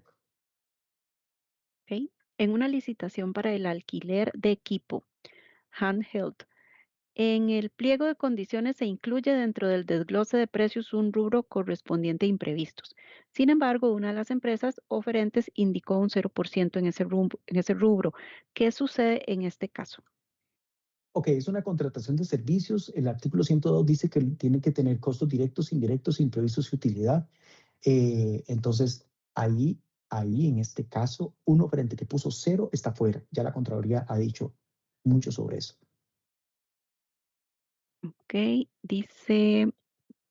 ¿Ok? En una licitación para el alquiler de equipo, handheld, en el pliego de condiciones se incluye dentro del desglose de precios un rubro correspondiente a imprevistos. Sin embargo, una de las empresas oferentes indicó un 0% en ese rubro. ¿Qué sucede en este caso? Ok, es una contratación de servicios. El artículo 102 dice que tiene que tener costos directos, indirectos, imprevistos y utilidad. Entonces, ahí en este caso, un oferente que puso 0 está fuera. Ya la Contraloría ha dicho mucho sobre eso. Ok, dice,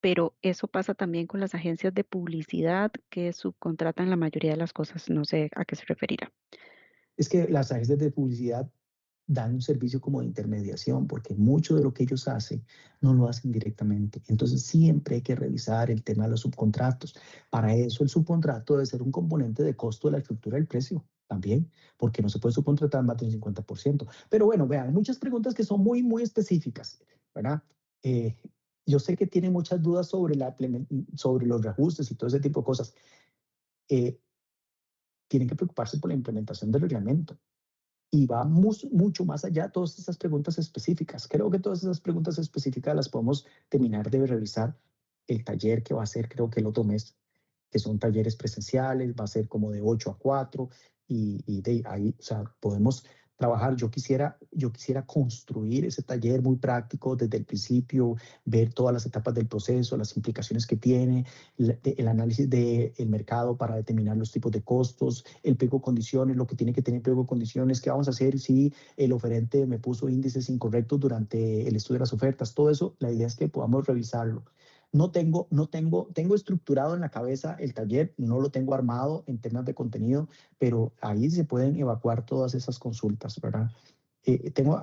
pero eso pasa también con las agencias de publicidad que subcontratan la mayoría de las cosas. No sé a qué se referirá. Es que las agencias de publicidad dan un servicio como de intermediación, porque mucho de lo que ellos hacen no lo hacen directamente. Entonces siempre hay que revisar el tema de los subcontratos. Para eso el subcontrato debe ser un componente de costo de la estructura del precio también, porque no se puede subcontratar más del 50%. Pero bueno, vean, muchas preguntas que son muy, muy específicas, ¿verdad? Yo sé que tienen muchas dudas sobre los reajustes y todo ese tipo de cosas. Tienen que preocuparse por la implementación del reglamento. Y va mucho más allá de todas esas preguntas específicas. Creo que todas esas preguntas específicas las podemos terminar de revisar el taller que va a ser, creo que el otro mes, que son talleres presenciales, va a ser como de 8 a 4 y de ahí, o sea, podemos trabajar. Yo quisiera construir ese taller muy práctico desde el principio, ver todas las etapas del proceso, las implicaciones que tiene, el análisis del mercado para determinar los tipos de costos, el pliego de condiciones, lo que tiene que tener el pliego de condiciones, qué vamos a hacer si el oferente me puso índices incorrectos durante el estudio de las ofertas, todo eso, la idea es que podamos revisarlo. Tengo estructurado en la cabeza el taller, no lo tengo armado en temas de contenido, pero ahí se pueden evacuar todas esas consultas, ¿verdad? Tengo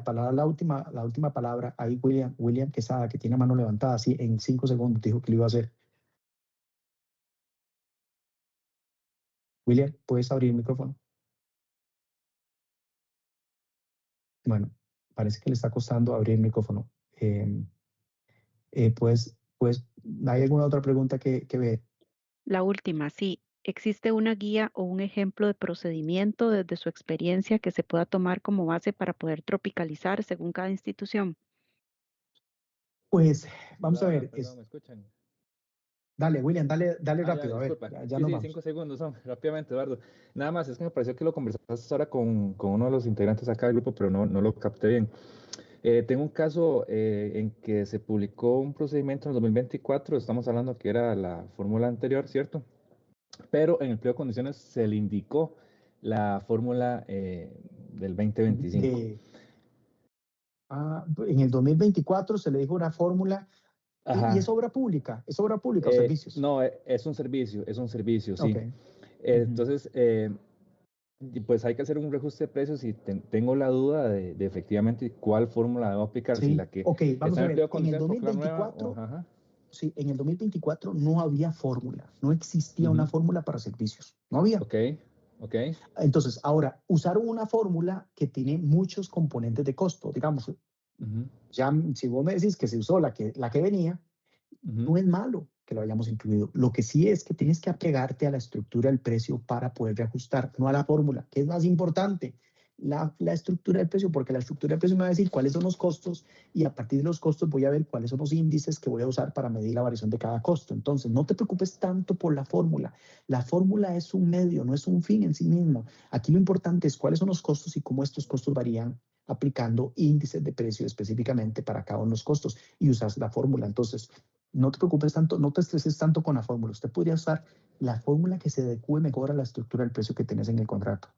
palabra, la última palabra, ahí William Quesada, que tiene mano levantada, así en 5 segundos dijo que lo iba a hacer. William, ¿puedes abrir el micrófono? Bueno, parece que le está costando abrir el micrófono. Pues, ¿hay alguna otra pregunta que ver? La última, sí. ¿Existe una guía o un ejemplo de procedimiento desde su experiencia que se pueda tomar como base para poder tropicalizar según cada institución? Pues, vamos a ver. Perdón, ¿me escuchan? Dale, William, dale Ya, rápido, a ver, disculpa. ya Sí, nos sí, vamos. 5 segundos son, rápidamente, Eduardo. Nada más, es que me pareció que lo conversaste ahora con uno de los integrantes acá del grupo, pero no lo capté bien. Tengo un caso en que se publicó un procedimiento en el 2024, estamos hablando que era la fórmula anterior, ¿cierto? Pero en el pliego de condiciones se le indicó la fórmula del 2025. En el 2024 se le dijo una fórmula, y es obra pública o servicios. No, es un servicio, sí. Ok. Entonces, pues hay que hacer un reajuste de precios y tengo la duda de efectivamente cuál fórmula debo aplicar, si Sí, la que ok, vamos está a en el ver, pliego de en el condiciones porque la nueva, 2024, sí, en el 2024 no había fórmula, no existía una fórmula para servicios, no había. Ok. Entonces, ahora, usaron una fórmula que tiene muchos componentes de costo, digamos, ya si vos me decís que se usó la que venía, no es malo que lo hayamos incluido. Lo que sí es que tienes que apegarte a la estructura del precio para poder reajustar, no a la fórmula, que es más importante, la estructura del precio, porque la estructura del precio me va a decir cuáles son los costos y a partir de los costos voy a ver cuáles son los índices que voy a usar para medir la variación de cada costo. Entonces, no te preocupes tanto por la fórmula. La fórmula es un medio, no es un fin en sí mismo. Aquí lo importante es cuáles son los costos y cómo estos costos varían aplicando índices de precio específicamente para cada uno de los costos y usas la fórmula. Entonces, no te preocupes tanto, no te estreses tanto con la fórmula. Usted podría usar la fórmula que se adecue mejor a la estructura del precio que tienes en el contrato.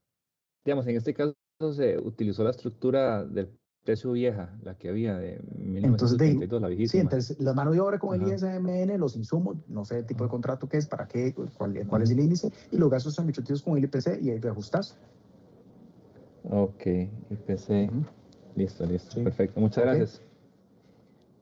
Digamos, en este caso se utilizó la estructura del precio vieja, la que había de Entonces, 1932, la sí, viejísima. entonces la mano de obra con el ISMN, los insumos, no sé el tipo de contrato que es, para qué, cuál es el índice, y los gastos administrativos con el IPC y ahí reajustas. Ok, IPC. Listo, sí. Perfecto. Muchas gracias.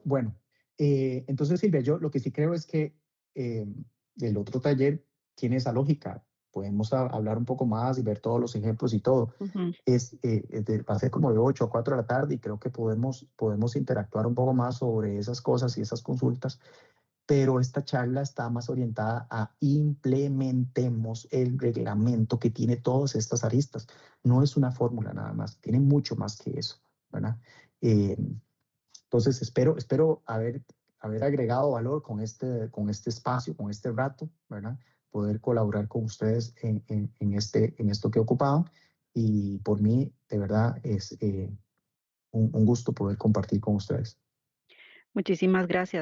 Bueno, entonces, Silvia, yo lo que sí creo es que el otro taller tiene esa lógica. Podemos hablar un poco más y ver todos los ejemplos y todo. Va a ser como de 8 a 4 de la tarde y creo que podemos interactuar un poco más sobre esas cosas y esas consultas, pero esta charla está más orientada a implementemos el reglamento que tiene todas estas aristas. No es una fórmula nada más, tiene mucho más que eso, ¿verdad? Entonces, espero haber agregado valor con este espacio, con este rato, ¿verdad? Poder colaborar con ustedes en esto que he ocupado. Y por mí, de verdad, es un gusto poder compartir con ustedes. Muchísimas gracias.